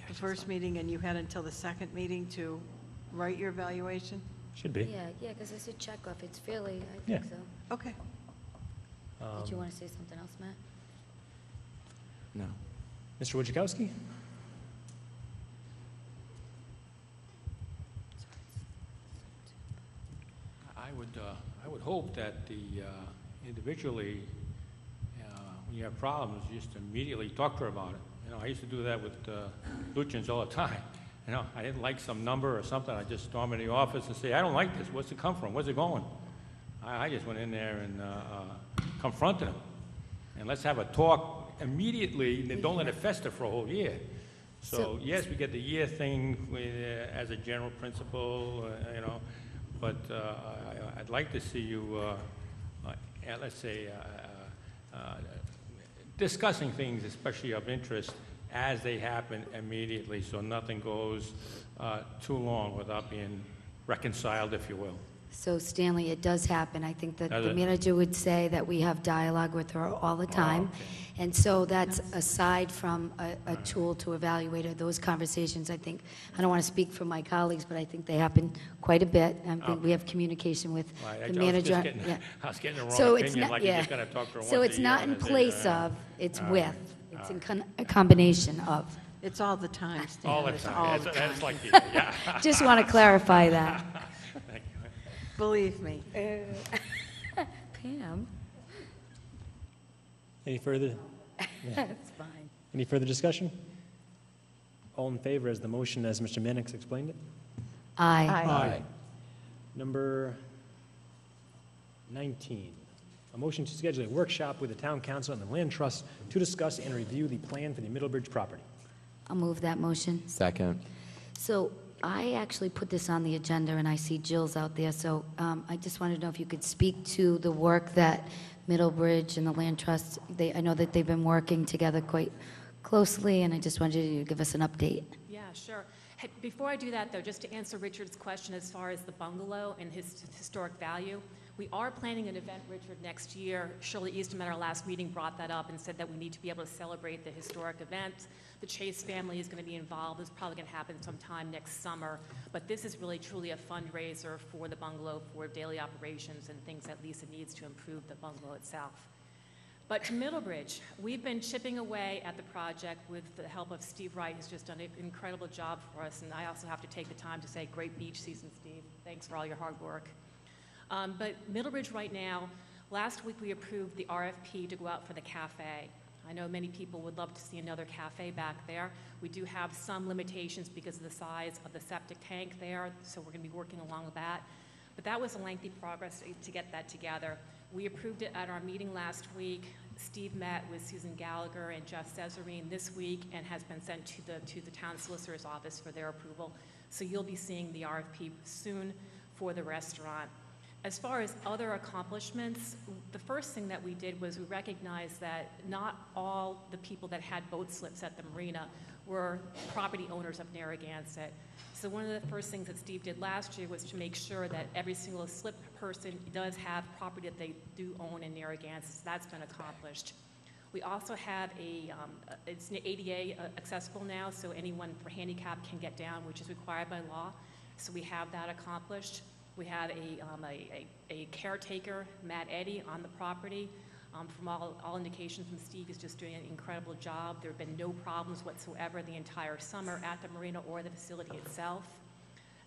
the first meeting and you had until the 2nd meeting to write your evaluation? Should be. Yeah, because it's a checkoff. It's fairly, I Yeah. think so. Okay. Did you want to say something else, Matt? No. Mr. Wojciechowski? I would hope that the, individually, when you have problems, you just immediately talk to her about it. You know, I used to do that with Lucians all the time. You know, I didn't like some number or something, I just storm in the office and say, I don't like this, what's it come from, where's it going? I just went in there and confronted him. And let's have a talk immediately, and don't let it fester for a whole year. So, yes, we get the year thing as a general principle, you know, but I'd like to see you, let's say, discussing things, especially of interest, as they happen immediately, so nothing goes too long without being reconciled, if you will. So Stanley, it does happen. I think that Does the it? manager would say that we have dialogue with her all the time. okay. And so that's aside from a tool to evaluate her, those conversations, I think, I don't want to speak for my colleagues, but I think they happen quite a bit. I think we have communication with Right, the manager. I was getting the wrong So it's opinion, not- like yeah. you're just gonna talk to her once a So year. it's not in and that's it. place of, it's all with. right, It's in a combination of. It's all the time, Stan. All the It's time, all that's, the that's time. like, the- yeah. Just want to clarify that. Thank you. Believe me. Pam? Any further, That's fine. any further discussion? All in favor as the motion as Mr. Mannix explained it? Aye. Aye. Number 19, a motion to schedule a workshop with the town council and the land trust to discuss and review the plan for the Middlebridge property. I'll move that motion. Second. So I actually put this on the agenda, and I see Jill's out there, so I just wanted to know if you could speak to the work that Middlebridge and the Land Trust, I know that they've been working together quite closely, and I just wanted you to give us an update. Yeah, sure. Before I do that, though, just to answer Richard's question as far as the bungalow and his historic value, we are planning an event, Richard, next year. Shirley Eastham at our last meeting brought that up and said that we need to be able to celebrate the historic event. The Chase family is going to be involved. It's probably going to happen sometime next summer. But this is really truly a fundraiser for the bungalow, for daily operations and things that Lisa needs to improve the bungalow itself. But to Middlebridge, we've been chipping away at the project with the help of Steve Wright, who's just done an incredible job for us. And I also have to take the time to say, great beach season, Steve. Thanks for all your hard work. But Middlebridge right now, last week we approved the RFP to go out for the cafe. I know many people would love to see another cafe back there. We do have some limitations because of the size of the septic tank there, so we're going to be working along with that. But that was a lengthy progress to get that together. We approved it at our meeting last week. Steve met with Susan Gallagher and Jeff Cesarine this week and has been sent to the town solicitor's office for their approval. So you'll be seeing the RFP soon for the restaurant. As far as other accomplishments, the first thing that we did was we recognized that not all the people that had boat slips at the marina were property owners of Narragansett. So one of the first things that Steve did last year was to make sure that every single slip person does have property that they do own in Narragansett. So that's been accomplished. We also have it's ADA accessible now, so anyone for handicap can get down, which is required by law. So we have that accomplished. We have a caretaker, Matt Eddy, on the property. From all indications from Steve, he's just doing an incredible job. There have been no problems whatsoever the entire summer at the marina or the facility itself.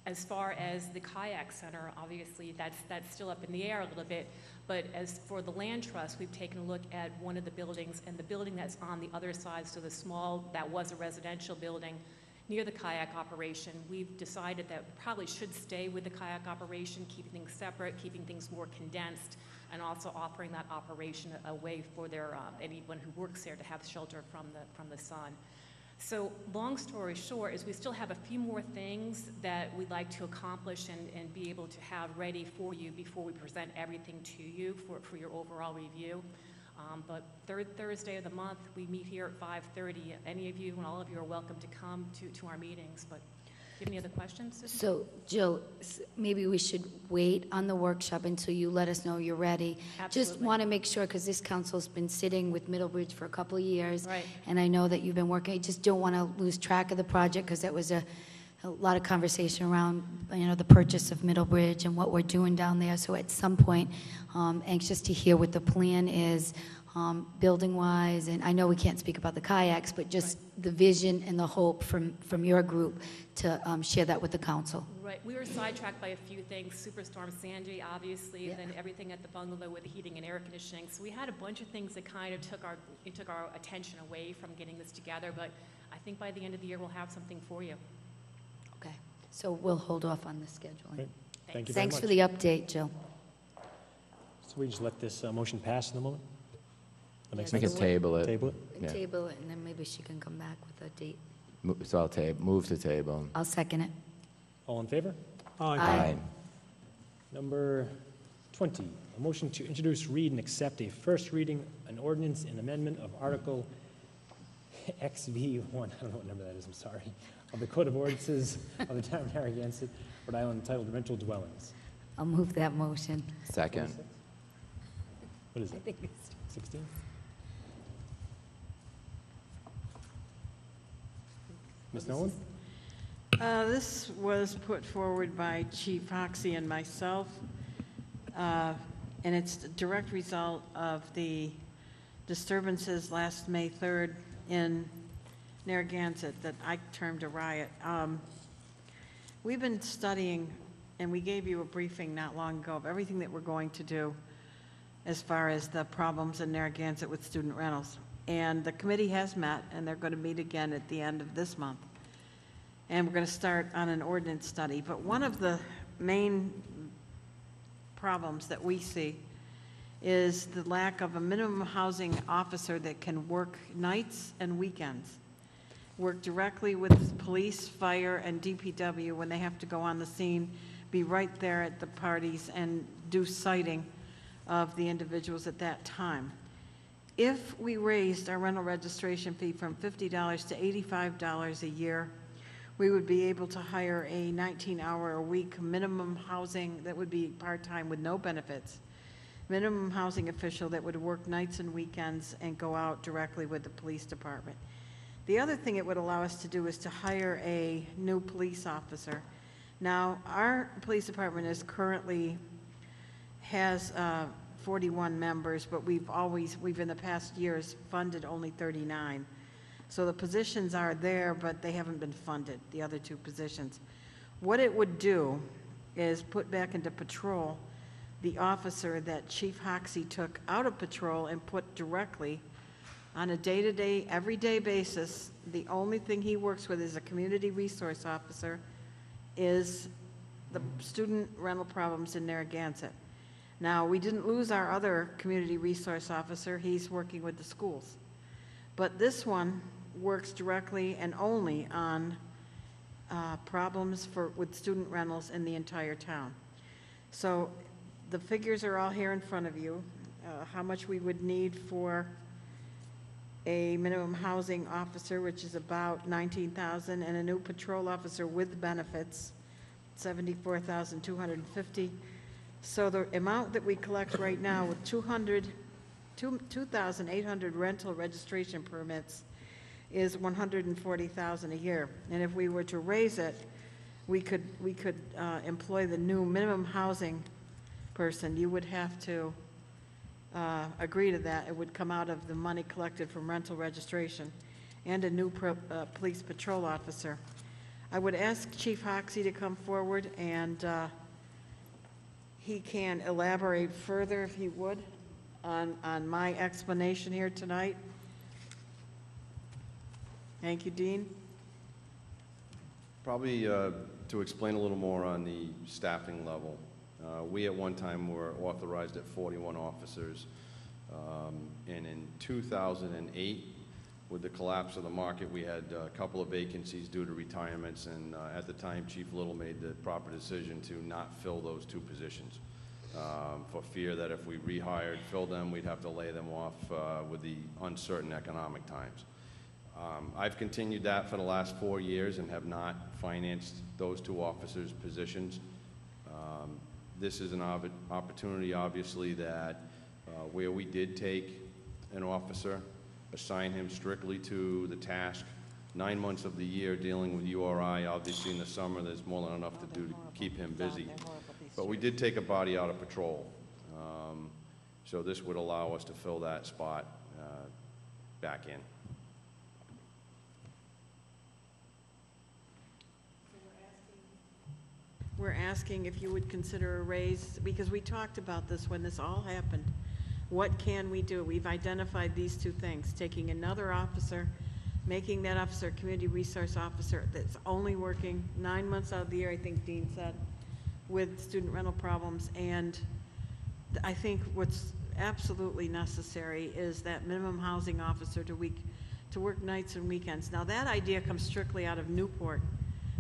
As far as the kayak center, obviously that's still up in the air a little bit, but as for the land trust, we've taken a look at one of the buildings, and the building that's on the other side, so the small, that was a residential building, near the kayak operation, we've decided that we probably should stay with the kayak operation, keeping things separate, keeping things more condensed, and also offering that operation a way for anyone who works there to have shelter from the sun. So long story short is we still have a few more things that we'd like to accomplish and be able to have ready for you before we present everything to you for your overall review. But third Thursday of the month, we meet here at 5:30. Any of you and all of you are welcome to come to our meetings. But do you have any other questions, Susan? So, Jill, maybe we should wait on the workshop until you let us know you're ready. Absolutely. Just want to make sure, because this council's been sitting with Middlebridge for a couple of years. Right. And I know that you've been working, I just don't want to lose track of the project, because that was a lot of conversation around, the purchase of Middlebridge and what we're doing down there. So at some point, anxious to hear what the plan is, building-wise, and I know we can't speak about the kayaks, but just the vision and the hope from your group to share that with the council. Right. We were sidetracked by a few things. Superstorm Sandy, obviously, Yeah. then everything at the bungalow with the heating and air conditioning. So we had a bunch of things that kind of took our attention away from getting this together. But I think by the end of the year, we'll have something for you. Okay, so we'll hold off on the scheduling. Great. Thank you very Thanks much. for the update, Jill. So we just let this motion pass in the moment? That makes Yeah, We can sense? table it. Table it? Yeah. Table it, and then maybe she can come back with a date. So I'll move to table. I'll second it. All in favor? Aye. Number 20, a motion to introduce, read, and accept a first reading, an ordinance and amendment of Article XV1, I don't know what number that is, I'm sorry, of the Code of Ordinances of the Town of Narragansett, Rhode Island, entitled Rental Dwellings. I'll move that motion. Second. What is I it, think it's 16? Ms. Nolan? This was put forward by Chief Hoxie and myself, and it's a direct result of the disturbances last May 3rd in Narragansett that I termed a riot. We've been studying, and we gave you a briefing not long ago of everything that we're going to do as far as the problems in Narragansett with student rentals. And the committee has met, and they're going to meet again at the end of this month. And we're going to start on an ordinance study. But one of the main problems that we see is the lack of a minimum housing officer that can work nights and weekends, work directly with police, fire, and DPW when they have to go on the scene, be right there at the parties, and do citing of the individuals at that time. If we raised our rental registration fee from $50 to $85 a year, we would be able to hire a 19-hour-a-week minimum housing that would be part-time with no benefits, minimum housing official that would work nights and weekends and go out directly with the police department. The other thing it would allow us to do is to hire a new police officer. Now, our police department is currently has 41 members, but we've in the past years funded only 39. So the positions are there, but they haven't been funded, the other two positions. What it would do is put back into patrol the officer that Chief Hoxie took out of patrol and put directly on a day-to-day, everyday basis. The only thing he works with as a community resource officer is the student rental problems in Narragansett. Now, we didn't lose our other community resource officer. He's working with the schools. But this one works directly and only on problems with student rentals in the entire town. So the figures are all here in front of you, how much we would need for a minimum housing officer, which is about $19,000, and a new patrol officer with benefits, $74,250. So the amount that we collect right now with 2,800 rental registration permits is $140,000 a year. And if we were to raise it, we could employ the new minimum housing person. You would have to agree to that. It would come out of the money collected from rental registration, and a new police patrol officer. I would ask Chief Hoxie to come forward, and he can elaborate further, if he would, on my explanation here tonight. Thank you, Dean. Probably to explain a little more on the staffing level. We at one time were authorized at 41 officers, and in 2008, with the collapse of the market, we had a couple of vacancies due to retirements, and at the time, Chief Little made the proper decision to not fill those two positions for fear that if we rehired, filled them, we'd have to lay them off with the uncertain economic times. I've continued that for the last 4 years and have not financed those two officers' positions. This is an opportunity, obviously, that where we did take an officer, assign him strictly to the task, 9 months of the year dealing with URI. Obviously, in the summer, there's more than enough to do to keep him busy. But we did take a body out of patrol. So this would allow us to fill that spot back in. We're asking if you would consider a raise, because we talked about this when this all happened. What can we do? We've identified these two things: taking another officer, making that officer a community resource officer that's only working 9 months out of the year, I think Dean said, with student rental problems. And I think what's absolutely necessary is that minimum housing officer to work nights and weekends. Now, that idea comes strictly out of Newport.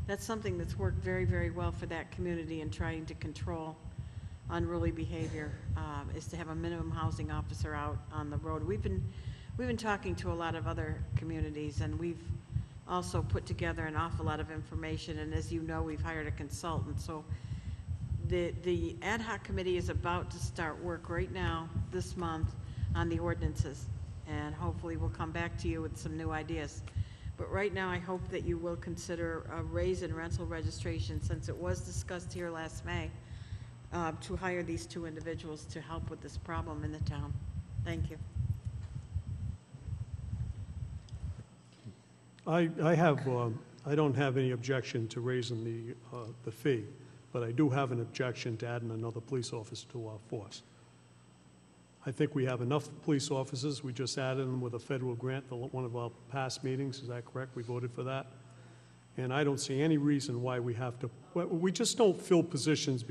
That's something that's worked very, very well for that community in trying to control unruly behavior, is to have a minimum housing officer out on the road. We've been talking to a lot of other communities, and we've also put together an awful lot of information, and as you know, we've hired a consultant. So the ad hoc committee is about to start work right now, this month, on the ordinances, and hopefully we'll come back to you with some new ideas. But right now, I hope that you will consider a raise in rental registration, since it was discussed here last May, to hire these two individuals to help with this problem in the town. Thank you. I don't have any objection to raising the fee, but I do have an objection to adding another police officer to our force. I think we have enough police officers. We just added them with a federal grant, one of our past meetings. Is that correct? We voted for that. And I don't see any reason why we have to. We just don't fill positions.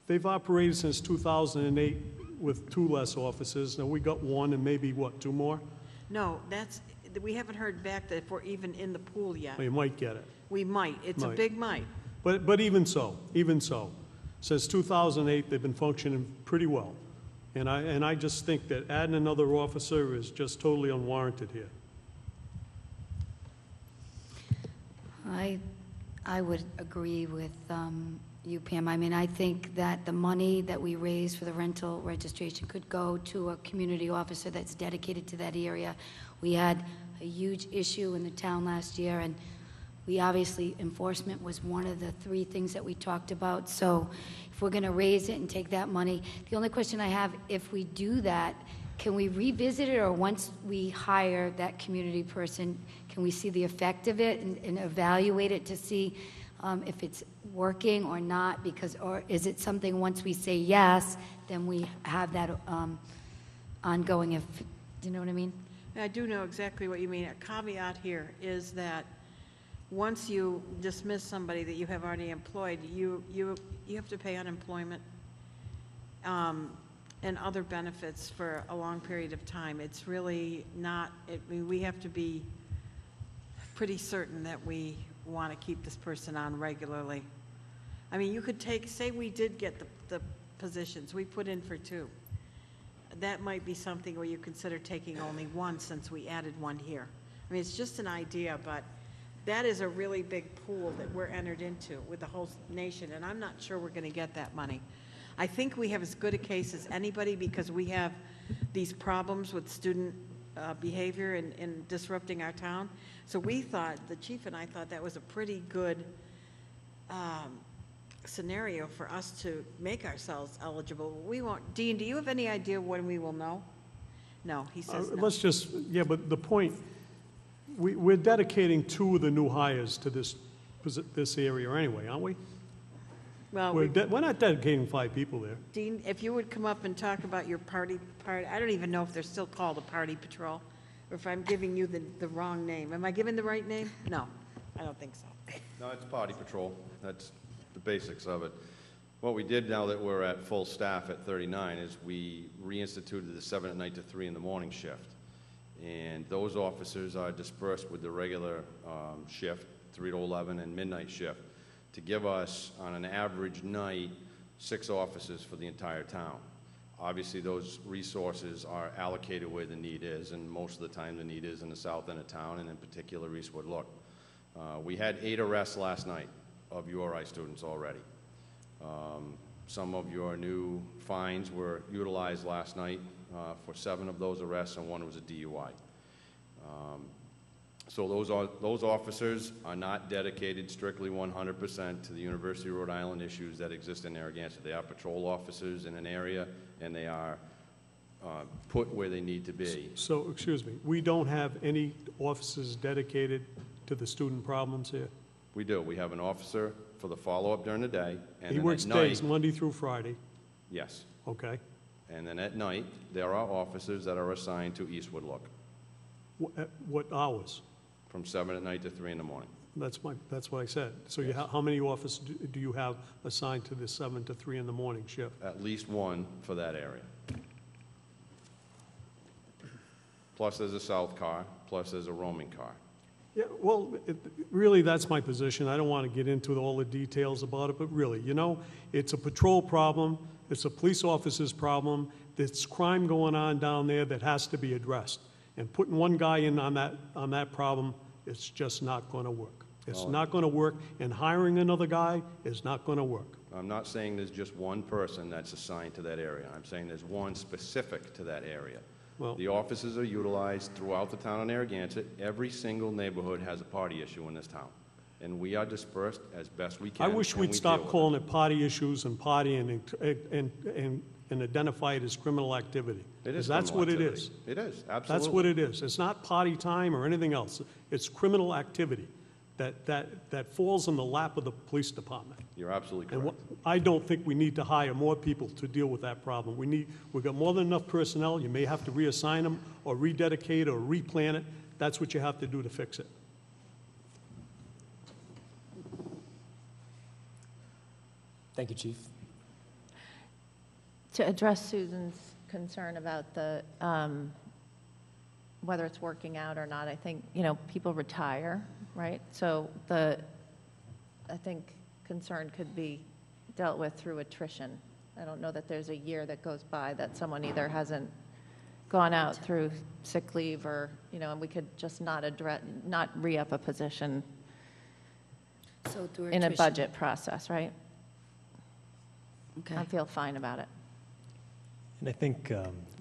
They've operated since 2008 with 2 less officers. Now we got 1 and maybe, what, 2 more? No, we haven't heard back that if we're even in the pool yet. Well, you might get it. We might. It's a big might. But even so, since 2008, they've been functioning pretty well. And I just think that adding another officer is just totally unwarranted here. I would agree with you, Pam. I mean, I think that the money that we raise for the rental registration could go to a community officer that's dedicated to that area. We had a huge issue in the town last year, and We obviously, enforcement was one of the three things that we talked about. So if we're going to raise it and take that money, the only question I have, if we do that, can we revisit it, or once we hire that community person, can we see the effect of it and evaluate it to see if it's working or not? Because, or is it something, once we say yes, then we have that ongoing, if, do you know what I mean? I do know exactly what you mean. A caveat here is that once you dismiss somebody that you have already employed, you have to pay unemployment and other benefits for a long period of time. It's really not, I mean, we have to be pretty certain that we want to keep this person on regularly. I mean, you could take, say we did get the positions, we put in for 2. That might be something where you consider taking only 1 since we added 1 here. I mean, it's just an idea, but that is a really big pool that we're entered into with the whole nation, and I'm not sure we're going to get that money. I think we have as good a case as anybody because we have these problems with student behavior and disrupting our town. So we thought, the chief and I thought that was a pretty good scenario for us to make ourselves eligible. We won't. Dean, do you have any idea when we will know? No, he says no. Let's just, yeah, but the point, we're dedicating 2 of the new hires to this area anyway, aren't we? Well, We're not dedicating 5 people there. Dean, if you would come up and talk about your party, I don't even know if they're still called a party patrol, or if I'm giving you the wrong name. Am I giving the right name? No, I don't think so. No, it's party patrol. That's the basics of it. What we did now that we're at full staff at 39 is we reinstituted the 7 at night to 3 in the morning shift. And those officers are dispersed with the regular shift, 3 to 11 and midnight shift, to give us, on an average night, 6 officers for the entire town. Obviously, those resources are allocated where the need is, and most of the time the need is in the south end of town, and in particular Eastwood Look. We had 8 arrests last night of URI students already. Some of your new fines were utilized last night for 7 of those arrests, and 1 was a DUI. So those officers are not dedicated strictly 100% to the University of Rhode Island issues that exist in Narragansett. They are patrol officers in an area, and they are put where they need to be. So, excuse me, we don't have any officers dedicated to the student problems here? We do. We have an officer for the follow-up during the day, and He then works at night, days, Monday through Friday, yes. okay? And then at night, there are officers that are assigned to Eastwood Look At what hours? from 7 at night to 3 in the morning. That's what I said. So how many officers do you have assigned to this 7 to 3 in the morning shift? At least 1 for that area. Plus there's a south car, plus there's a roaming car. Yeah, well, really, that's my position. I don't want to get into all the details about it, but really, you know, it's a patrol problem, it's a police officer's problem, there's crime going on down there that has to be addressed. And putting one guy in on that problem, it's just not going to work. It's not going to work, and hiring another guy is not going to work. I'm not saying there's just one person that's assigned to that area. I'm saying there's one specific to that area. Well, The offices are utilized throughout the town of Narragansett. Every single neighborhood has a party issue in this town, and we are dispersed as best we can. I wish and we'd we stop deal with calling it party issues and partying and identify it as criminal activity. It is. 'Cause that's what it criminal is. activity. It is, absolutely. That's what it is. It's not party time or anything else. It's criminal activity that falls in the lap of the police department. You're absolutely And correct. I don't think we need to hire more people to deal with that problem. We've got more than enough personnel. You may have to reassign them or rededicate or replan it. That's what you have to do to fix it. Thank you, Chief. To address Susan's concern about the, whether it's working out or not, I think, people retire, right? So I think concern could be dealt with through attrition. I don't know that there's a year that goes by that someone either hasn't gone out through sick leave or, and we could just not re-up a position So through in a attrition. budget process, right? Okay. I feel fine about it. And I think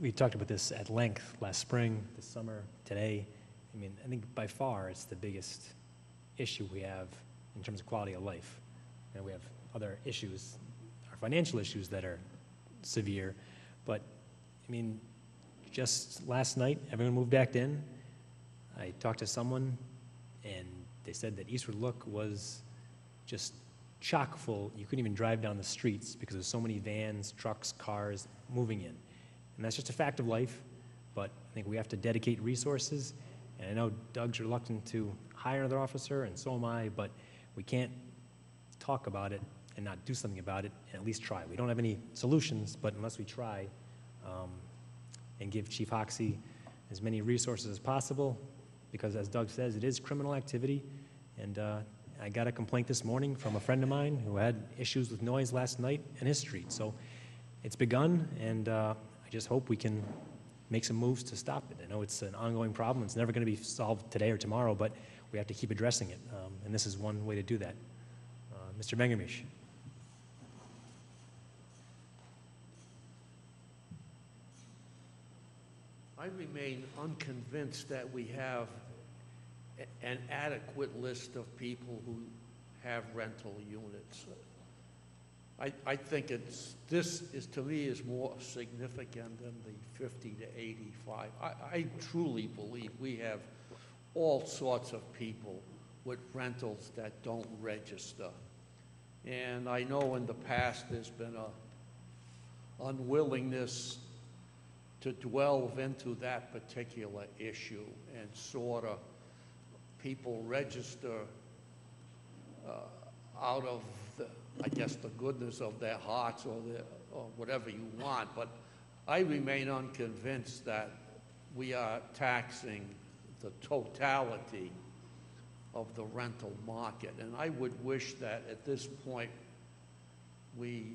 we talked about this at length last spring, this summer, today. I mean, I think by far it's the biggest issue we have in terms of quality of life. And we have other issues, our financial issues that are severe. But, I mean, just last night, everyone moved back in. I talked to someone, and they said that Eastwood Look was just chock full. You couldn't even drive down the streets because there's so many vans, trucks, cars moving in. And that's just a fact of life, but I think we have to dedicate resources. And I know Doug's reluctant to hire another officer, and so am I, but we can't talk about it and not do something about it, and at least try. We don't have any solutions, but unless we try and give Chief Hoxie as many resources as possible, because as Doug says, it is criminal activity. And I got a complaint this morning from a friend of mine who had issues with noise last night in his street. So it's begun, and I just hope we can make some moves to stop it. I know it's an ongoing problem. It's never going to be solved today or tomorrow, but we have to keep addressing it, and this is one way to do that. Mr. Bengamish. I remain unconvinced that we have an adequate list of people who have rental units. I think this is, to me, is more significant than the 50 to 85. I truly believe we have all sorts of people with rentals that don't register. And I know in the past there's been a unwillingness to delve into that particular issue and sort of people register out of the, I guess, the goodness of their hearts or whatever you want. But I remain unconvinced that we are taxing the totality of the rental market. And I would wish that at this point we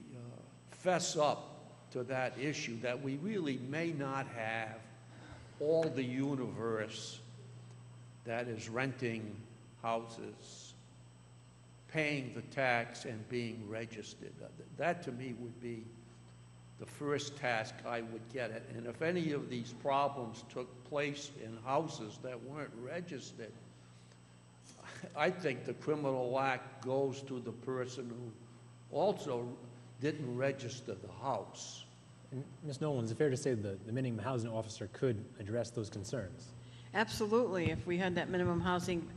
fess up to that issue, that we really may not have all the universe that is renting houses, paying the tax, and being registered. That to me would be the first task I would get at. And if any of these problems took place in houses that weren't registered, I think the criminal act goes to the person who also didn't register the house. And Ms. Nolan, is it fair to say that the minimum housing officer could address those concerns? Absolutely. If we had that minimum housing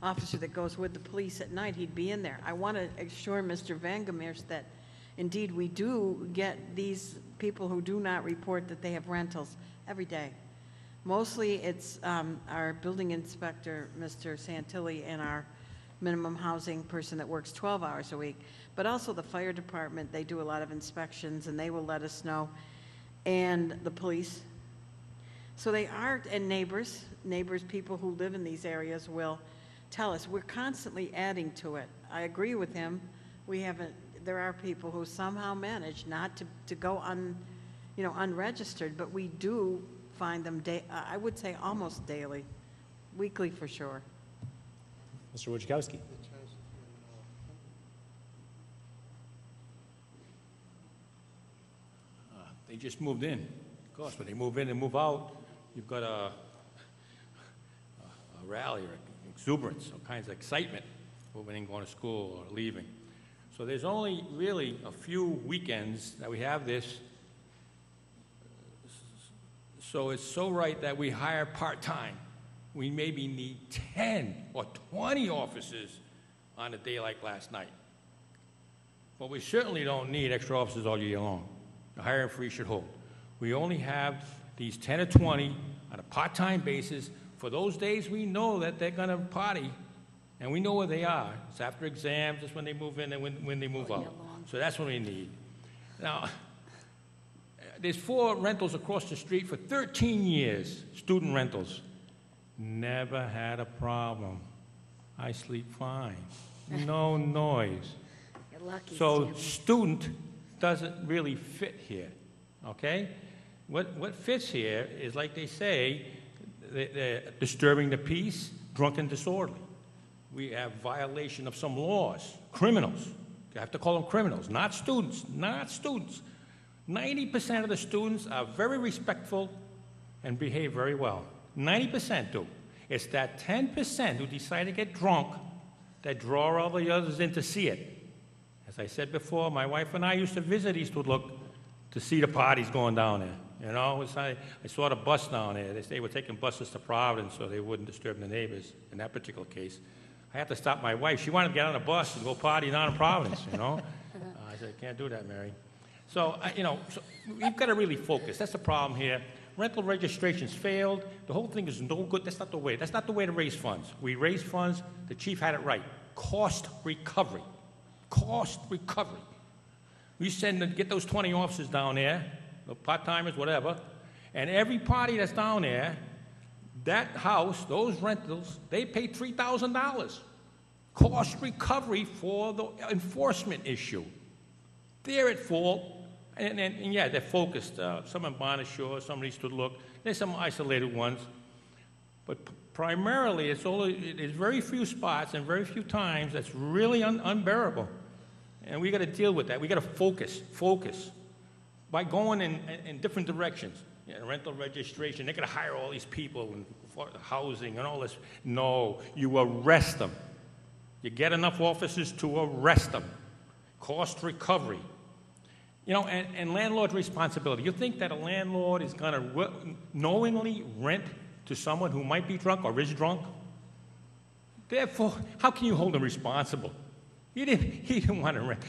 officer that goes with the police at night, he'd be in there. I want to assure Mr. Vangamers that indeed we do get these people who do not report that they have rentals every day. Mostly it's our building inspector, Mr. Santilli, and our minimum housing person that works 12 hours a week. But also the fire department, they do a lot of inspections and they will let us know. And the police. So they are, and neighbors, people who live in these areas will tell us. We're constantly adding to it. I agree with him. There are people who somehow manage not to go unregistered, but we do find them, I would say almost daily, weekly for sure. Mr. Wojciechowski. They just moved in. Of course, when they move in and move out, you've got a rally or exuberance, all kinds of excitement, moving in, going to school or leaving. So there's only really a few weekends that we have this. So it's so right that we hire part-time. We maybe need 10 or 20 officers on a day like last night. But we certainly don't need extra officers all year long. The hiring freeze should hold. We only have these 10 or 20 on a part-time basis for those days we know that they're going to party, and we know where they are. It's after exams, it's when they move in and when they move out. So that's what we need. Now, there's 4 rentals across the street for 13 years, student rentals. Never had a problem. I sleep fine. No noise. You're lucky, So Stanley. student doesn't really fit here, okay? What fits here is, like they say, they're disturbing the peace, drunk and disorderly. We have violation of some laws, criminals. You have to call them criminals, not students, not students. 90% of the students are very respectful and behave very well. 90% do. It's that 10% who decide to get drunk that draw all the others in to see it. As I said before, my wife and I used to visit Eastwood Look to see the parties going down there. You know, I saw the bus down there. They were taking buses to Providence so they wouldn't disturb the neighbors in that particular case. I had to stop my wife. She wanted to get on a bus and go party down in Providence, you know. I said, can't do that, Mary. So, you know, so we've got to really focus. That's the problem here. Rental registrations failed. The whole thing is no good. That's not the way. That's not the way to raise funds. We raise funds. The chief had it right. Cost recovery. Cost recovery. We get those 20 officers down there, the part-timers, whatever, and every party that's down there, that house, those rentals, they pay $3,000. Cost recovery for the enforcement issue. They're at fault, and yeah, they're focused. Some in Bonnet Shore, some in Eastwood Look. There's some isolated ones, but primarily it's very few spots and very few times that's really unbearable, and we got to deal with that. We got to focus by going in different directions. Yeah, rental registration, they're going to hire all these people for housing and all this. No, you arrest them. You get enough officers to arrest them. Cost recovery. You know, and landlord responsibility. You think that a landlord is going to knowingly rent to someone who might be drunk or is drunk? Therefore, how can you hold him responsible? He didn't want to rent.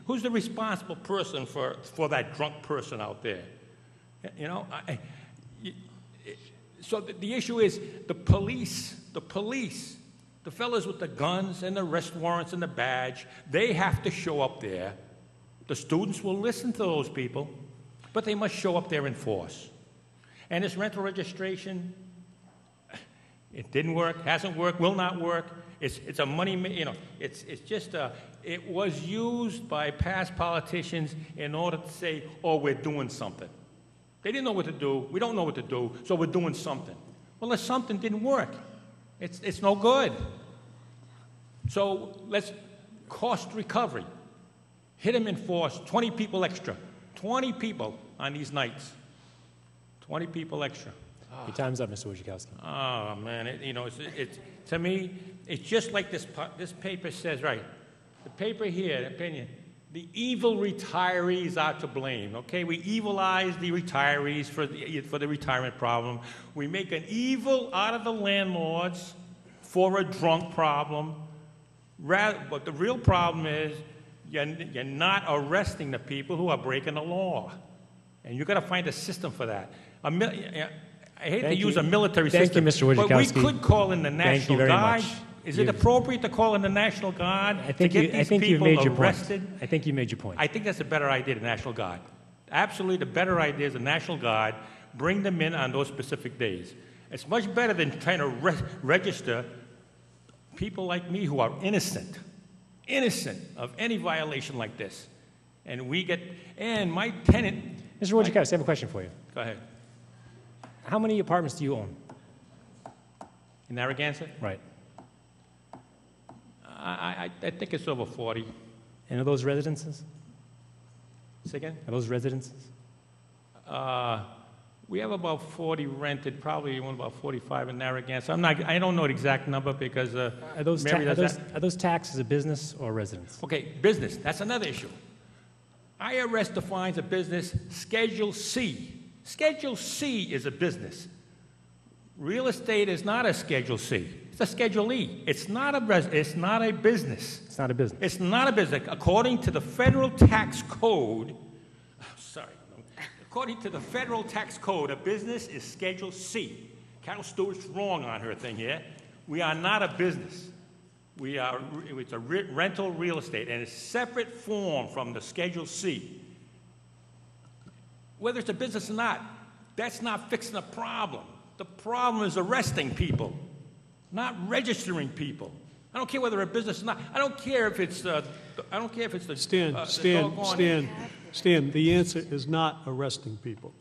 Who's the responsible person for that drunk person out there? You know, so the issue is the police, the fellas with the guns and the arrest warrants and the badge, they have to show up there. The students will listen to those people, but they must show up there in force. And this rental registration, it didn't work, hasn't worked, will not work. It's a money, you know, it's just it was used by past politicians in order to say, oh, we're doing something. They didn't know what to do. We don't know what to do, so we're doing something. Well, if something didn't work, it's no good. So let's cost recovery. Hit them in force, 20 people extra. 20 people on these nights. 20 people extra. Your time's up, Mr. Wojciechowski. Oh, man, to me, it's just like this paper says, right? The paper here, the opinion, the evil retirees are to blame, okay? We evilize the retirees for the retirement problem. We make an evil out of the landlords for a drunk problem. But the real problem is you're not arresting the people who are breaking the law. And you've got to find a system for that. I hate to use a military system, Thank you, Mr. Wojciechowski. But we could call in the National Guard. Much. Is it appropriate to call in the National Guard to get these people arrested? I think you made your point. I think that's a better idea, the National Guard. Absolutely, the better idea is the National Guard. Bring them in on those specific days. It's much better than trying to register people like me who are innocent of any violation like this. And my tenant... Mr. Wojciechowski, I have a question for you. Go ahead. How many apartments do you own? In Narragansett? Right. I think it's over 40. And are those residences? Say again? Are those residences? We have about 40 rented, probably about 45 in Narragansett. I don't know the exact number because Mary does that. Are those taxed as a business or residence? Okay, business. That's another issue. IRS defines a business Schedule C. Schedule C is a business. Real estate is not a Schedule C. It's a Schedule E. It's not a business. It's not a business. It's not a business. According to the federal tax code, according to the federal tax code, a business is Schedule C. Carol Stewart's wrong on her thing here. We are not a business. It's a rental real estate, and it's separate form from the Schedule C. Whether it's a business or not, that's not fixing the problem. The problem is arresting people, not registering people. I don't care whether a business or not. I don't care if it's the. Stan, the answer is not arresting people.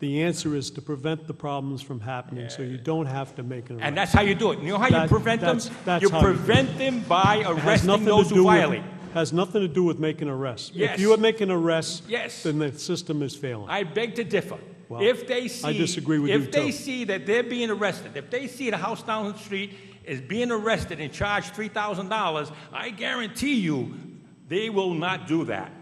The answer is to prevent the problems from happening so you don't have to make an arrest. And that's how you do it. You know how you prevent them? You prevent them by arresting those who violate. Has nothing to do with making arrests. Yes. If you are making arrests, yes, then the system is failing. I beg to differ. Well, if they see, I disagree with you, if they see that they're being arrested, if they see the house down the street is being arrested and charged $3,000, I guarantee you they will not do that.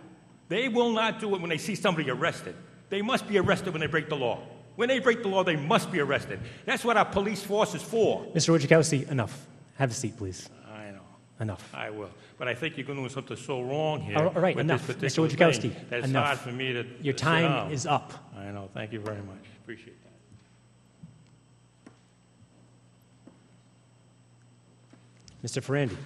They will not do it when they see somebody arrested. They must be arrested when they break the law. When they break the law, they must be arrested. That's what our police force is for. Mr. Wojciechowski, enough. Have a seat, please. I know. Enough. I will. But I think you're doing something so wrong here. All right, with enough. this Mr. particular Wojciechowski, thing that it's enough. hard for me to Your sit time down. is up. I know. Thank you very much. Appreciate that. Mr. Ferrandi.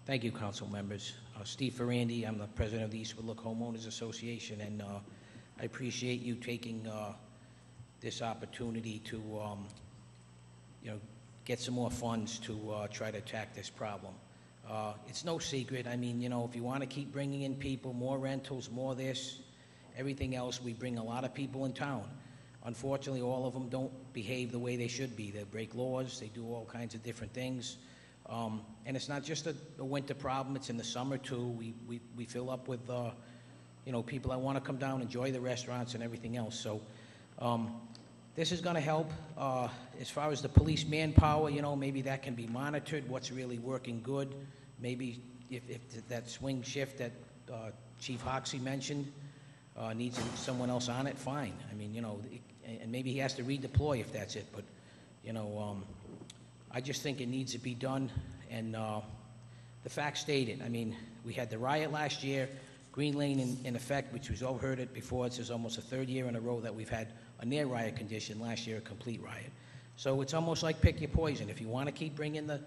Thank you, council members. Steve Ferrandi, I'm the president of the Eastwood Look Homeowners Association, and I appreciate you taking this opportunity to, get some more funds to try to attack this problem. It's no secret. I mean, if you want to keep bringing in people, more rentals, more this, everything else, we bring a lot of people in town. Unfortunately, all of them don't behave the way they should be. They break laws, they do all kinds of different things. And it's not just a winter problem, it's in the summer too. We fill up with, people that want to come down, enjoy the restaurants and everything else. So this is going to help. As far as the police manpower, maybe that can be monitored, what's really working good. Maybe if that swing shift that Chief Hoxie mentioned needs someone else on it, fine. I mean, and maybe he has to redeploy if that's it. But, I just think it needs to be done, and the facts stated. I mean, we had the riot last year, Green Lane in effect, which we've all heard it before. This is almost the third year in a row that we've had a near riot condition. Last year, a complete riot. So it's almost like pick your poison. If you want to keep bringing the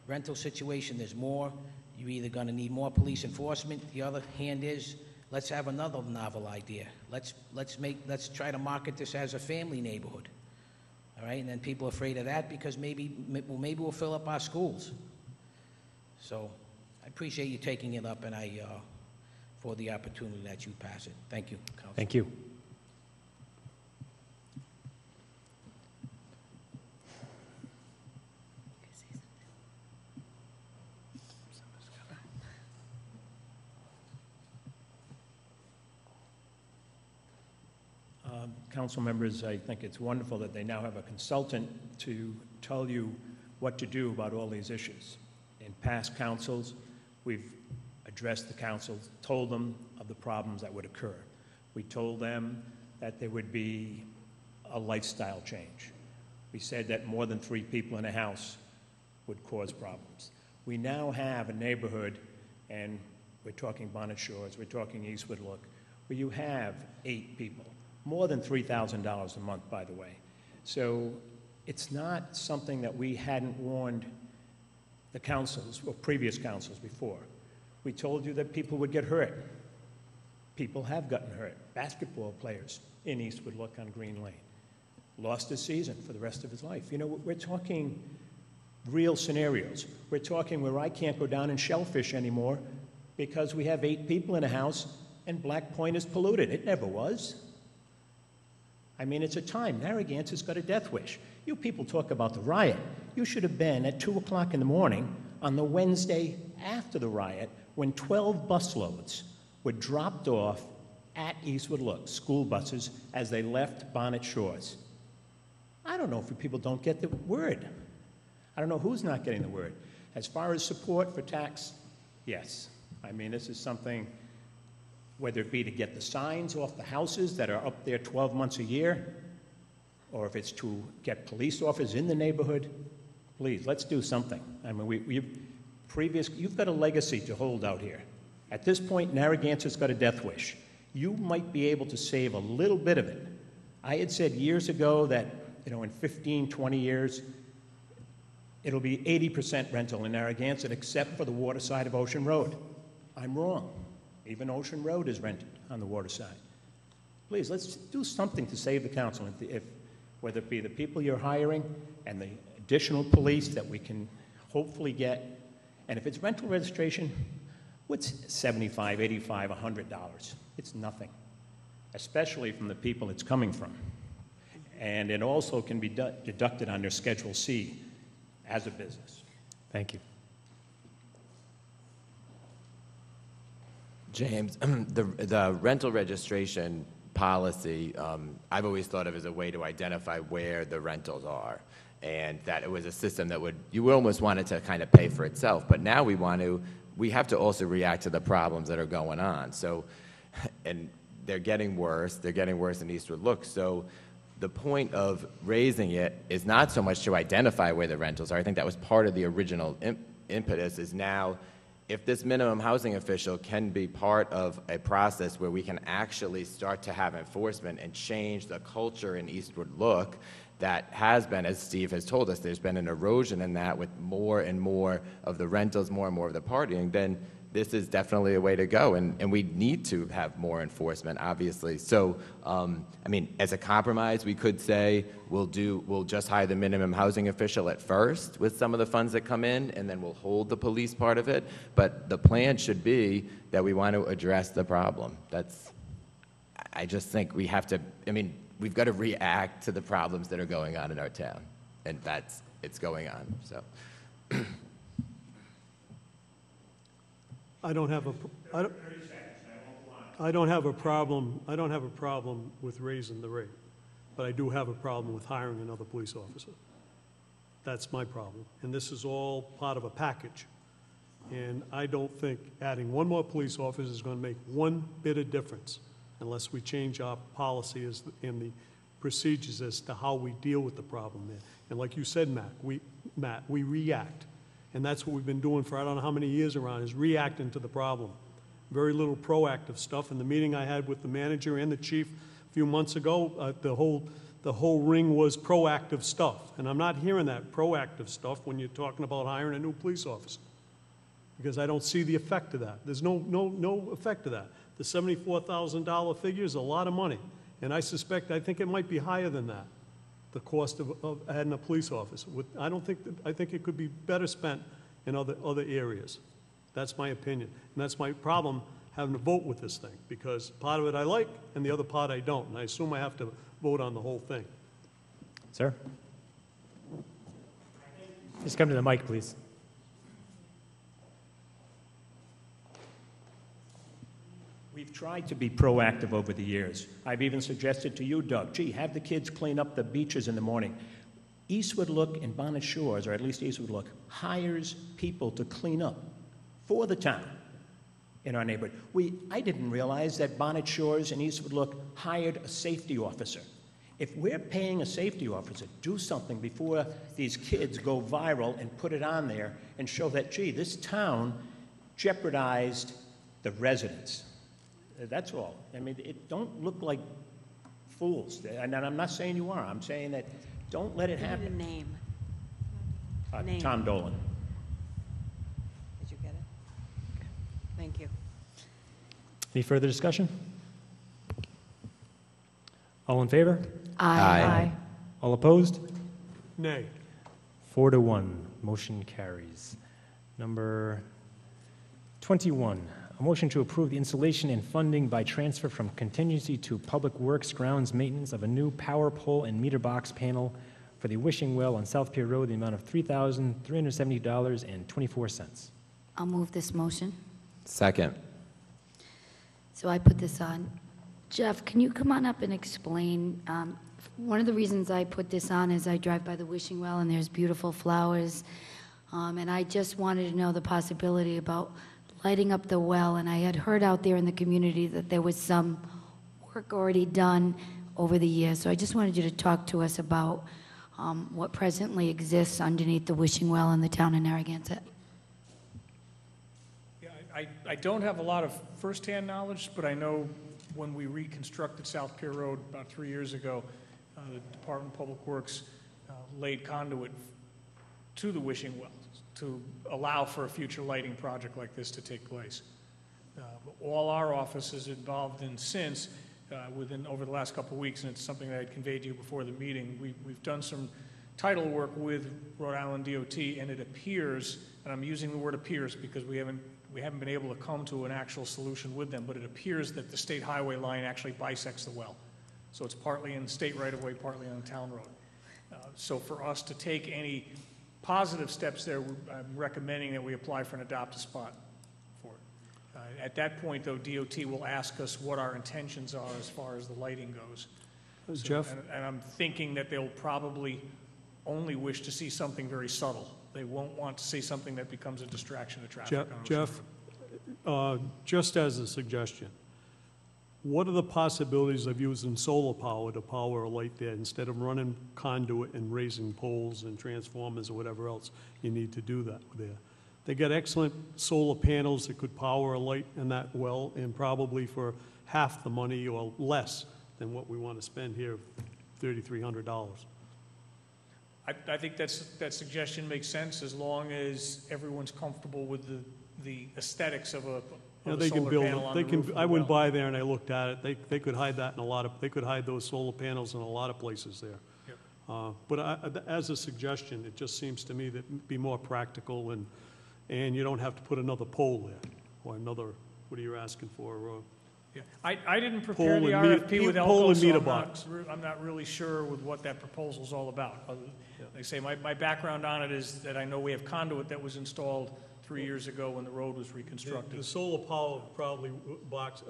rental situation, there's more. You're either going to need more police enforcement. The other hand is, let's have another novel idea. Let's try to market this as a family neighborhood. All right, and then people are afraid of that because maybe we'll fill up our schools. So I appreciate you taking it up, and for the opportunity that you pass it. Thank you, Council. Thank you. Council members, I think it's wonderful that they now have a consultant to tell you what to do about all these issues. In past councils, we've addressed the council, told them of the problems that would occur. We told them that there would be a lifestyle change. We said that more than 3 people in a house would cause problems. We now have a neighborhood, and we're talking Bonnet Shores, we're talking Eastwood Look, where you have 8 people. More than $3,000 a month, by the way. So it's not something that we hadn't warned the councils or previous councils before. We told you that people would get hurt. People have gotten hurt. Basketball players in Eastwood Look on Green Lane lost his season for the rest of his life. We're talking real scenarios. We're talking where I can't go down and shellfish anymore because we have 8 people in a house and Black Point is polluted. It never was. I mean, it's a time. Narragansett's got a death wish. You people talk about the riot. You should have been at 2 o'clock in the morning on the Wednesday after the riot when 12 busloads were dropped off at Eastwood Look, school buses, as they left Bonnet Shores. I don't know if people don't get the word. I don't know who's not getting the word. As far as support for tax, yes. I mean, this is something, whether it be to get the signs off the houses that are up there 12 months a year, or if it's to get police officers in the neighborhood, please, let's do something. I mean, you've got a legacy to hold out here. At this point, Narragansett's got a death wish. You might be able to save a little bit of it. I had said years ago that, in 15, 20 years, it'll be 80% rental in Narragansett, except for the water side of Ocean Road. I'm wrong. Even Ocean Road is rented on the water side. Please, let's do something to save the council, whether it be the people you're hiring and the additional police that we can hopefully get. And if it's rental registration, what's $75, $85, $100? It's nothing, especially from the people it's coming from. And it also can be deducted under Schedule C as a business. Thank you. James, the rental registration policy, I've always thought of as a way to identify where the rentals are, and that it was a system that you would almost want it to kind of pay for itself. But now we have to also react to the problems that are going on. So, and they're getting worse in Eastwood Look. So the point of raising it is not so much to identify where the rentals are. I think that was part of the original impetus, is now if this minimum housing official can be part of a process where we can actually start to have enforcement and change the culture in Eastwood Look that has been, as Steve has told us, there's been an erosion in that with more and more of the rentals, more and more of the partying, then this is definitely a way to go, and we need to have more enforcement, obviously. So, I mean, as a compromise, we could say we'll just hire the minimum housing official at first with some of the funds that come in, and then we'll hold the police part of it. But the plan should be that we want to address the problem. I just think we have to, I mean, we've got to react to the problems that are going on in our town, and it's going on, so. I don't have a problem with raising the rate, but I do have a problem with hiring another police officer. That's my problem. And this is all part of a package. And I don't think adding one more police officer is going to make one bit of difference unless we change our policy and the procedures as to how we deal with the problem there. And like you said, Matt, we react. And that's what we've been doing for I don't know how many years around, is reacting to the problem. Very little proactive stuff. In the meeting I had with the manager and the chief a few months ago, the whole ring was proactive stuff. And I'm not hearing that proactive stuff when you're talking about hiring a new police officer, because I don't see the effect of that. There's no effect of that. The $74,000 figure is a lot of money. And I think it might be higher than that, the cost of adding a police officer. I think it could be better spent in other areas. That's my opinion. And that's my problem having to vote with this thing, because part of it I like and the other part I don't. And I assume I have to vote on the whole thing. Sir? Just come to the mic, please. We've tried to be proactive over the years. I've even suggested to you, Doug, gee, have the kids clean up the beaches in the morning. Eastwood Look and Bonnet Shores, or at least Eastwood Look, hires people to clean up for the town in our neighborhood. I didn't realize that Bonnet Shores and Eastwood Look hired a safety officer. If we're paying a safety officer, do something before these kids go viral and put it on there and show that, gee, this town jeopardized the residents. That's all. I mean, don't look like fools. And I'm not saying you are. I'm saying that don't let it happen. Need a name. Tom Dolan. Did you get it? Okay. Thank you. Any further discussion? All in favor? Aye. All opposed? Nay. 4-1, motion carries. Number 21, a motion to approve the installation and funding by transfer from contingency to Public Works grounds maintenance of a new power pole and meter box panel for the wishing well on South Pier Road, the amount of $3,370.24. I'll move this motion. Second. So I put this on. Jeff, can you come on up and explain? One of the reasons I put this on is I drive by the wishing well and there's beautiful flowers. And I just wanted to know the possibility about lighting up the well. And I had heard out there in the community that there was some work already done over the years. So I just wanted you to talk to us about what presently exists underneath the wishing well in the town of Narragansett. Yeah, I don't have a lot of firsthand knowledge, but I know when we reconstructed South Pier Road about 3 years ago, the Department of Public Works laid conduit to the wishing well to allow for a future lighting project like this to take place. All our office is involved in since, over the last couple of weeks, and it's something that I conveyed to you before the meeting. We've done some title work with Rhode Island DOT, and it appears, and I'm using the word appears because we haven't been able to come to an actual solution with them, but it appears that the state highway line actually bisects the well. So it's partly in state right-of-way, partly on town road. So for us to take any positive steps there, I'm recommending that we apply for an adopt-a-spot for it. At that point, though, DOT will ask us what our intentions are as far as the lighting goes. So- Jeff? And I'm thinking that they'll probably only wish to see something very subtle. They won't want to see something that becomes a distraction to traffic. on Ocean Jeff, Road. just as a suggestion, what are the possibilities of using solar power to power a light there instead of running conduit and raising poles and transformers or whatever else you need to do that there? They got excellent solar panels that could power a light in that well, and probably for half the money or less than what we want to spend here, $3,300. I think that suggestion makes sense as long as everyone's comfortable with the aesthetics of a They can solar build panel it. on They the can, roof of I the went well. by there and I looked at it. They could hide that in they could hide those solar panels in a lot of places there. Yep. But as a suggestion, it just seems to me that it'd be more practical, and you don't have to put another pole there, or another, what are you asking for? Yeah. I didn't prepare the Pole and RFP with pole Elko, and so meter I'm not, box. I'm not really sure with what that proposal's all about. Like I say, my background on it is that I know we have conduit that was installed 3 years ago when the road was reconstructed. The solar power probably box,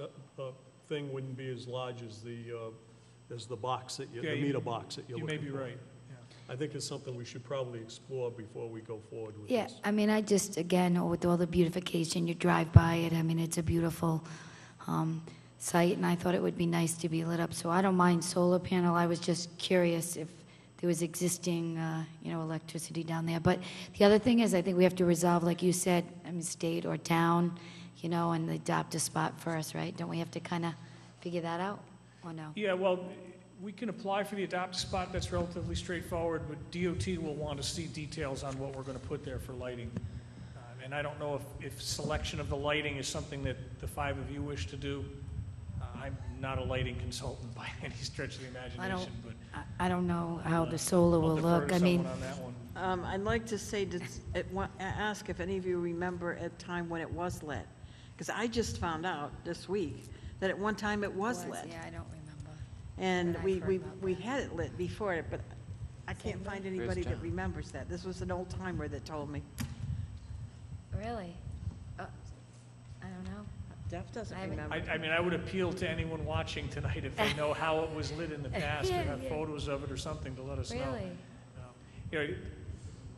thing wouldn't be as large as the box that Yeah, the meter box that you're You looking for. may be right. I think it's something we should probably explore before we go forward with Yeah, this. I mean, I just, again, with all the beautification, you drive by it, I mean, it's a beautiful site, and I thought it would be nice to be lit up, so I don't mind solar panel. I was just curious if there was existing, electricity down there. But the other thing is, I think we have to resolve, like you said, I mean, state or town, and adopt a spot first, right? Don't we have to kind of figure that out, or no? Yeah, well, we can apply for the adopt spot. That's relatively straightforward, but DOT will want to see details on what we're going to put there for lighting. And I don't know if selection of the lighting is something that the five of you wish to do. I'm not a lighting consultant by any stretch of the imagination, but I don't know how the solar will I'll defer look. to I mean, someone on that one. I'd like to say, ask if any of you remember a time when it was lit. Because I just found out this week that at one time it was lit. Yeah, I don't remember. And But I've we heard about we had it lit before it, but I can't find anybody that John? remembers that. This was an old timer that told me. Really? I don't know. Jeff doesn't I haven't- remember. I mean, I would appeal to anyone watching tonight if they know how it was lit in the past or have Yeah. photos of it or something to let us know. Really?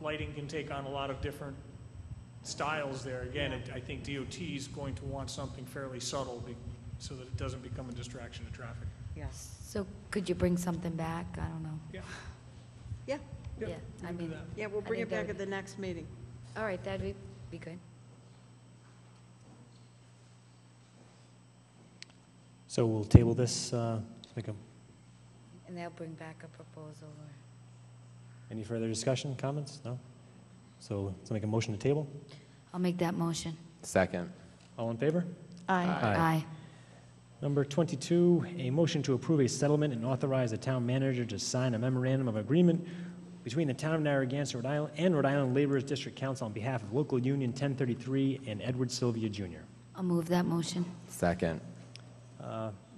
Lighting can take on a lot of different styles there. Again, I think DOT is going to want something fairly subtle so that it doesn't become a distraction to traffic. Yes. So could you bring something back? I don't know. Yeah. Yeah. Yeah, I mean, Yeah, we'll I bring think it that back would- at the next meeting. all right, that'd be good. So we'll table this, make a, And they'll bring back a proposal or... any further discussion, comments? No? So let's make a motion to table. I'll make that motion. Second. All in favor? Aye. Aye. Number 22, a motion to approve a settlement and authorize the town manager to sign a memorandum of agreement between the town of Narragansett, Rhode Island, and Rhode Island Laborers District Council on behalf of Local Union 1033 and Edward Sylvia Jr. I'll move that motion. Second.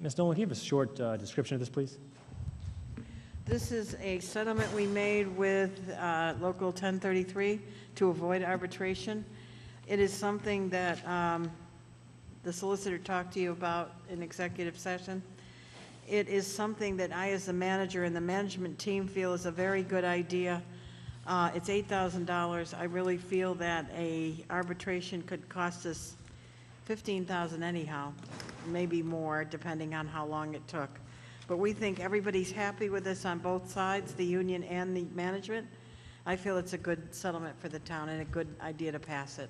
Ms. Nolan, can you give a short description of this, please? This is a settlement we made with Local 1033 to avoid arbitration. It is something that the solicitor talked to you about in executive session. It is something that I, as the manager and the management team, feel is a very good idea. It's $8,000. I really feel that a arbitration could cost us $15,000 anyhow, maybe more, depending on how long it took. But we think everybody's happy with this on both sides, the union and the management. I feel it's a good settlement for the town and a good idea to pass it.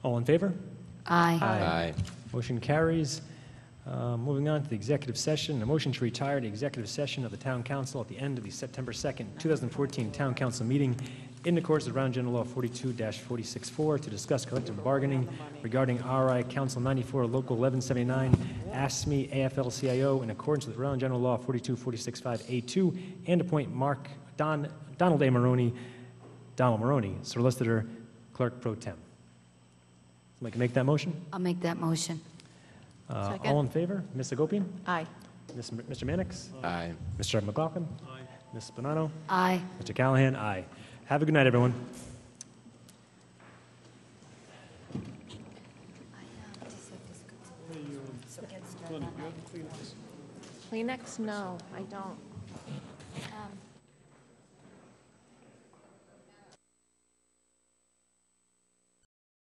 All in favor? Aye. Aye. Motion carries. Moving on to the executive session, a motion to retire the executive session of the town council at the end of the September 2nd, 2014 town council meeting in accordance with Round General Law 42-464 to discuss collective bargaining regarding RI Council 94 Local 1179 ASME AFL-CIO in accordance with Round General Law 42465A2 and appoint Donald Maroney, Solicitor Clerk Pro Tem. Somebody can make that motion? I'll make that motion. All in favor? Ms. Agopian? Aye. Mr. Mannix? Aye. Mr. McLaughlin? Aye. Ms. Bonanno? Aye. Mr. Callahan? Aye. Have a good night, everyone. Kleenex? No, I don't.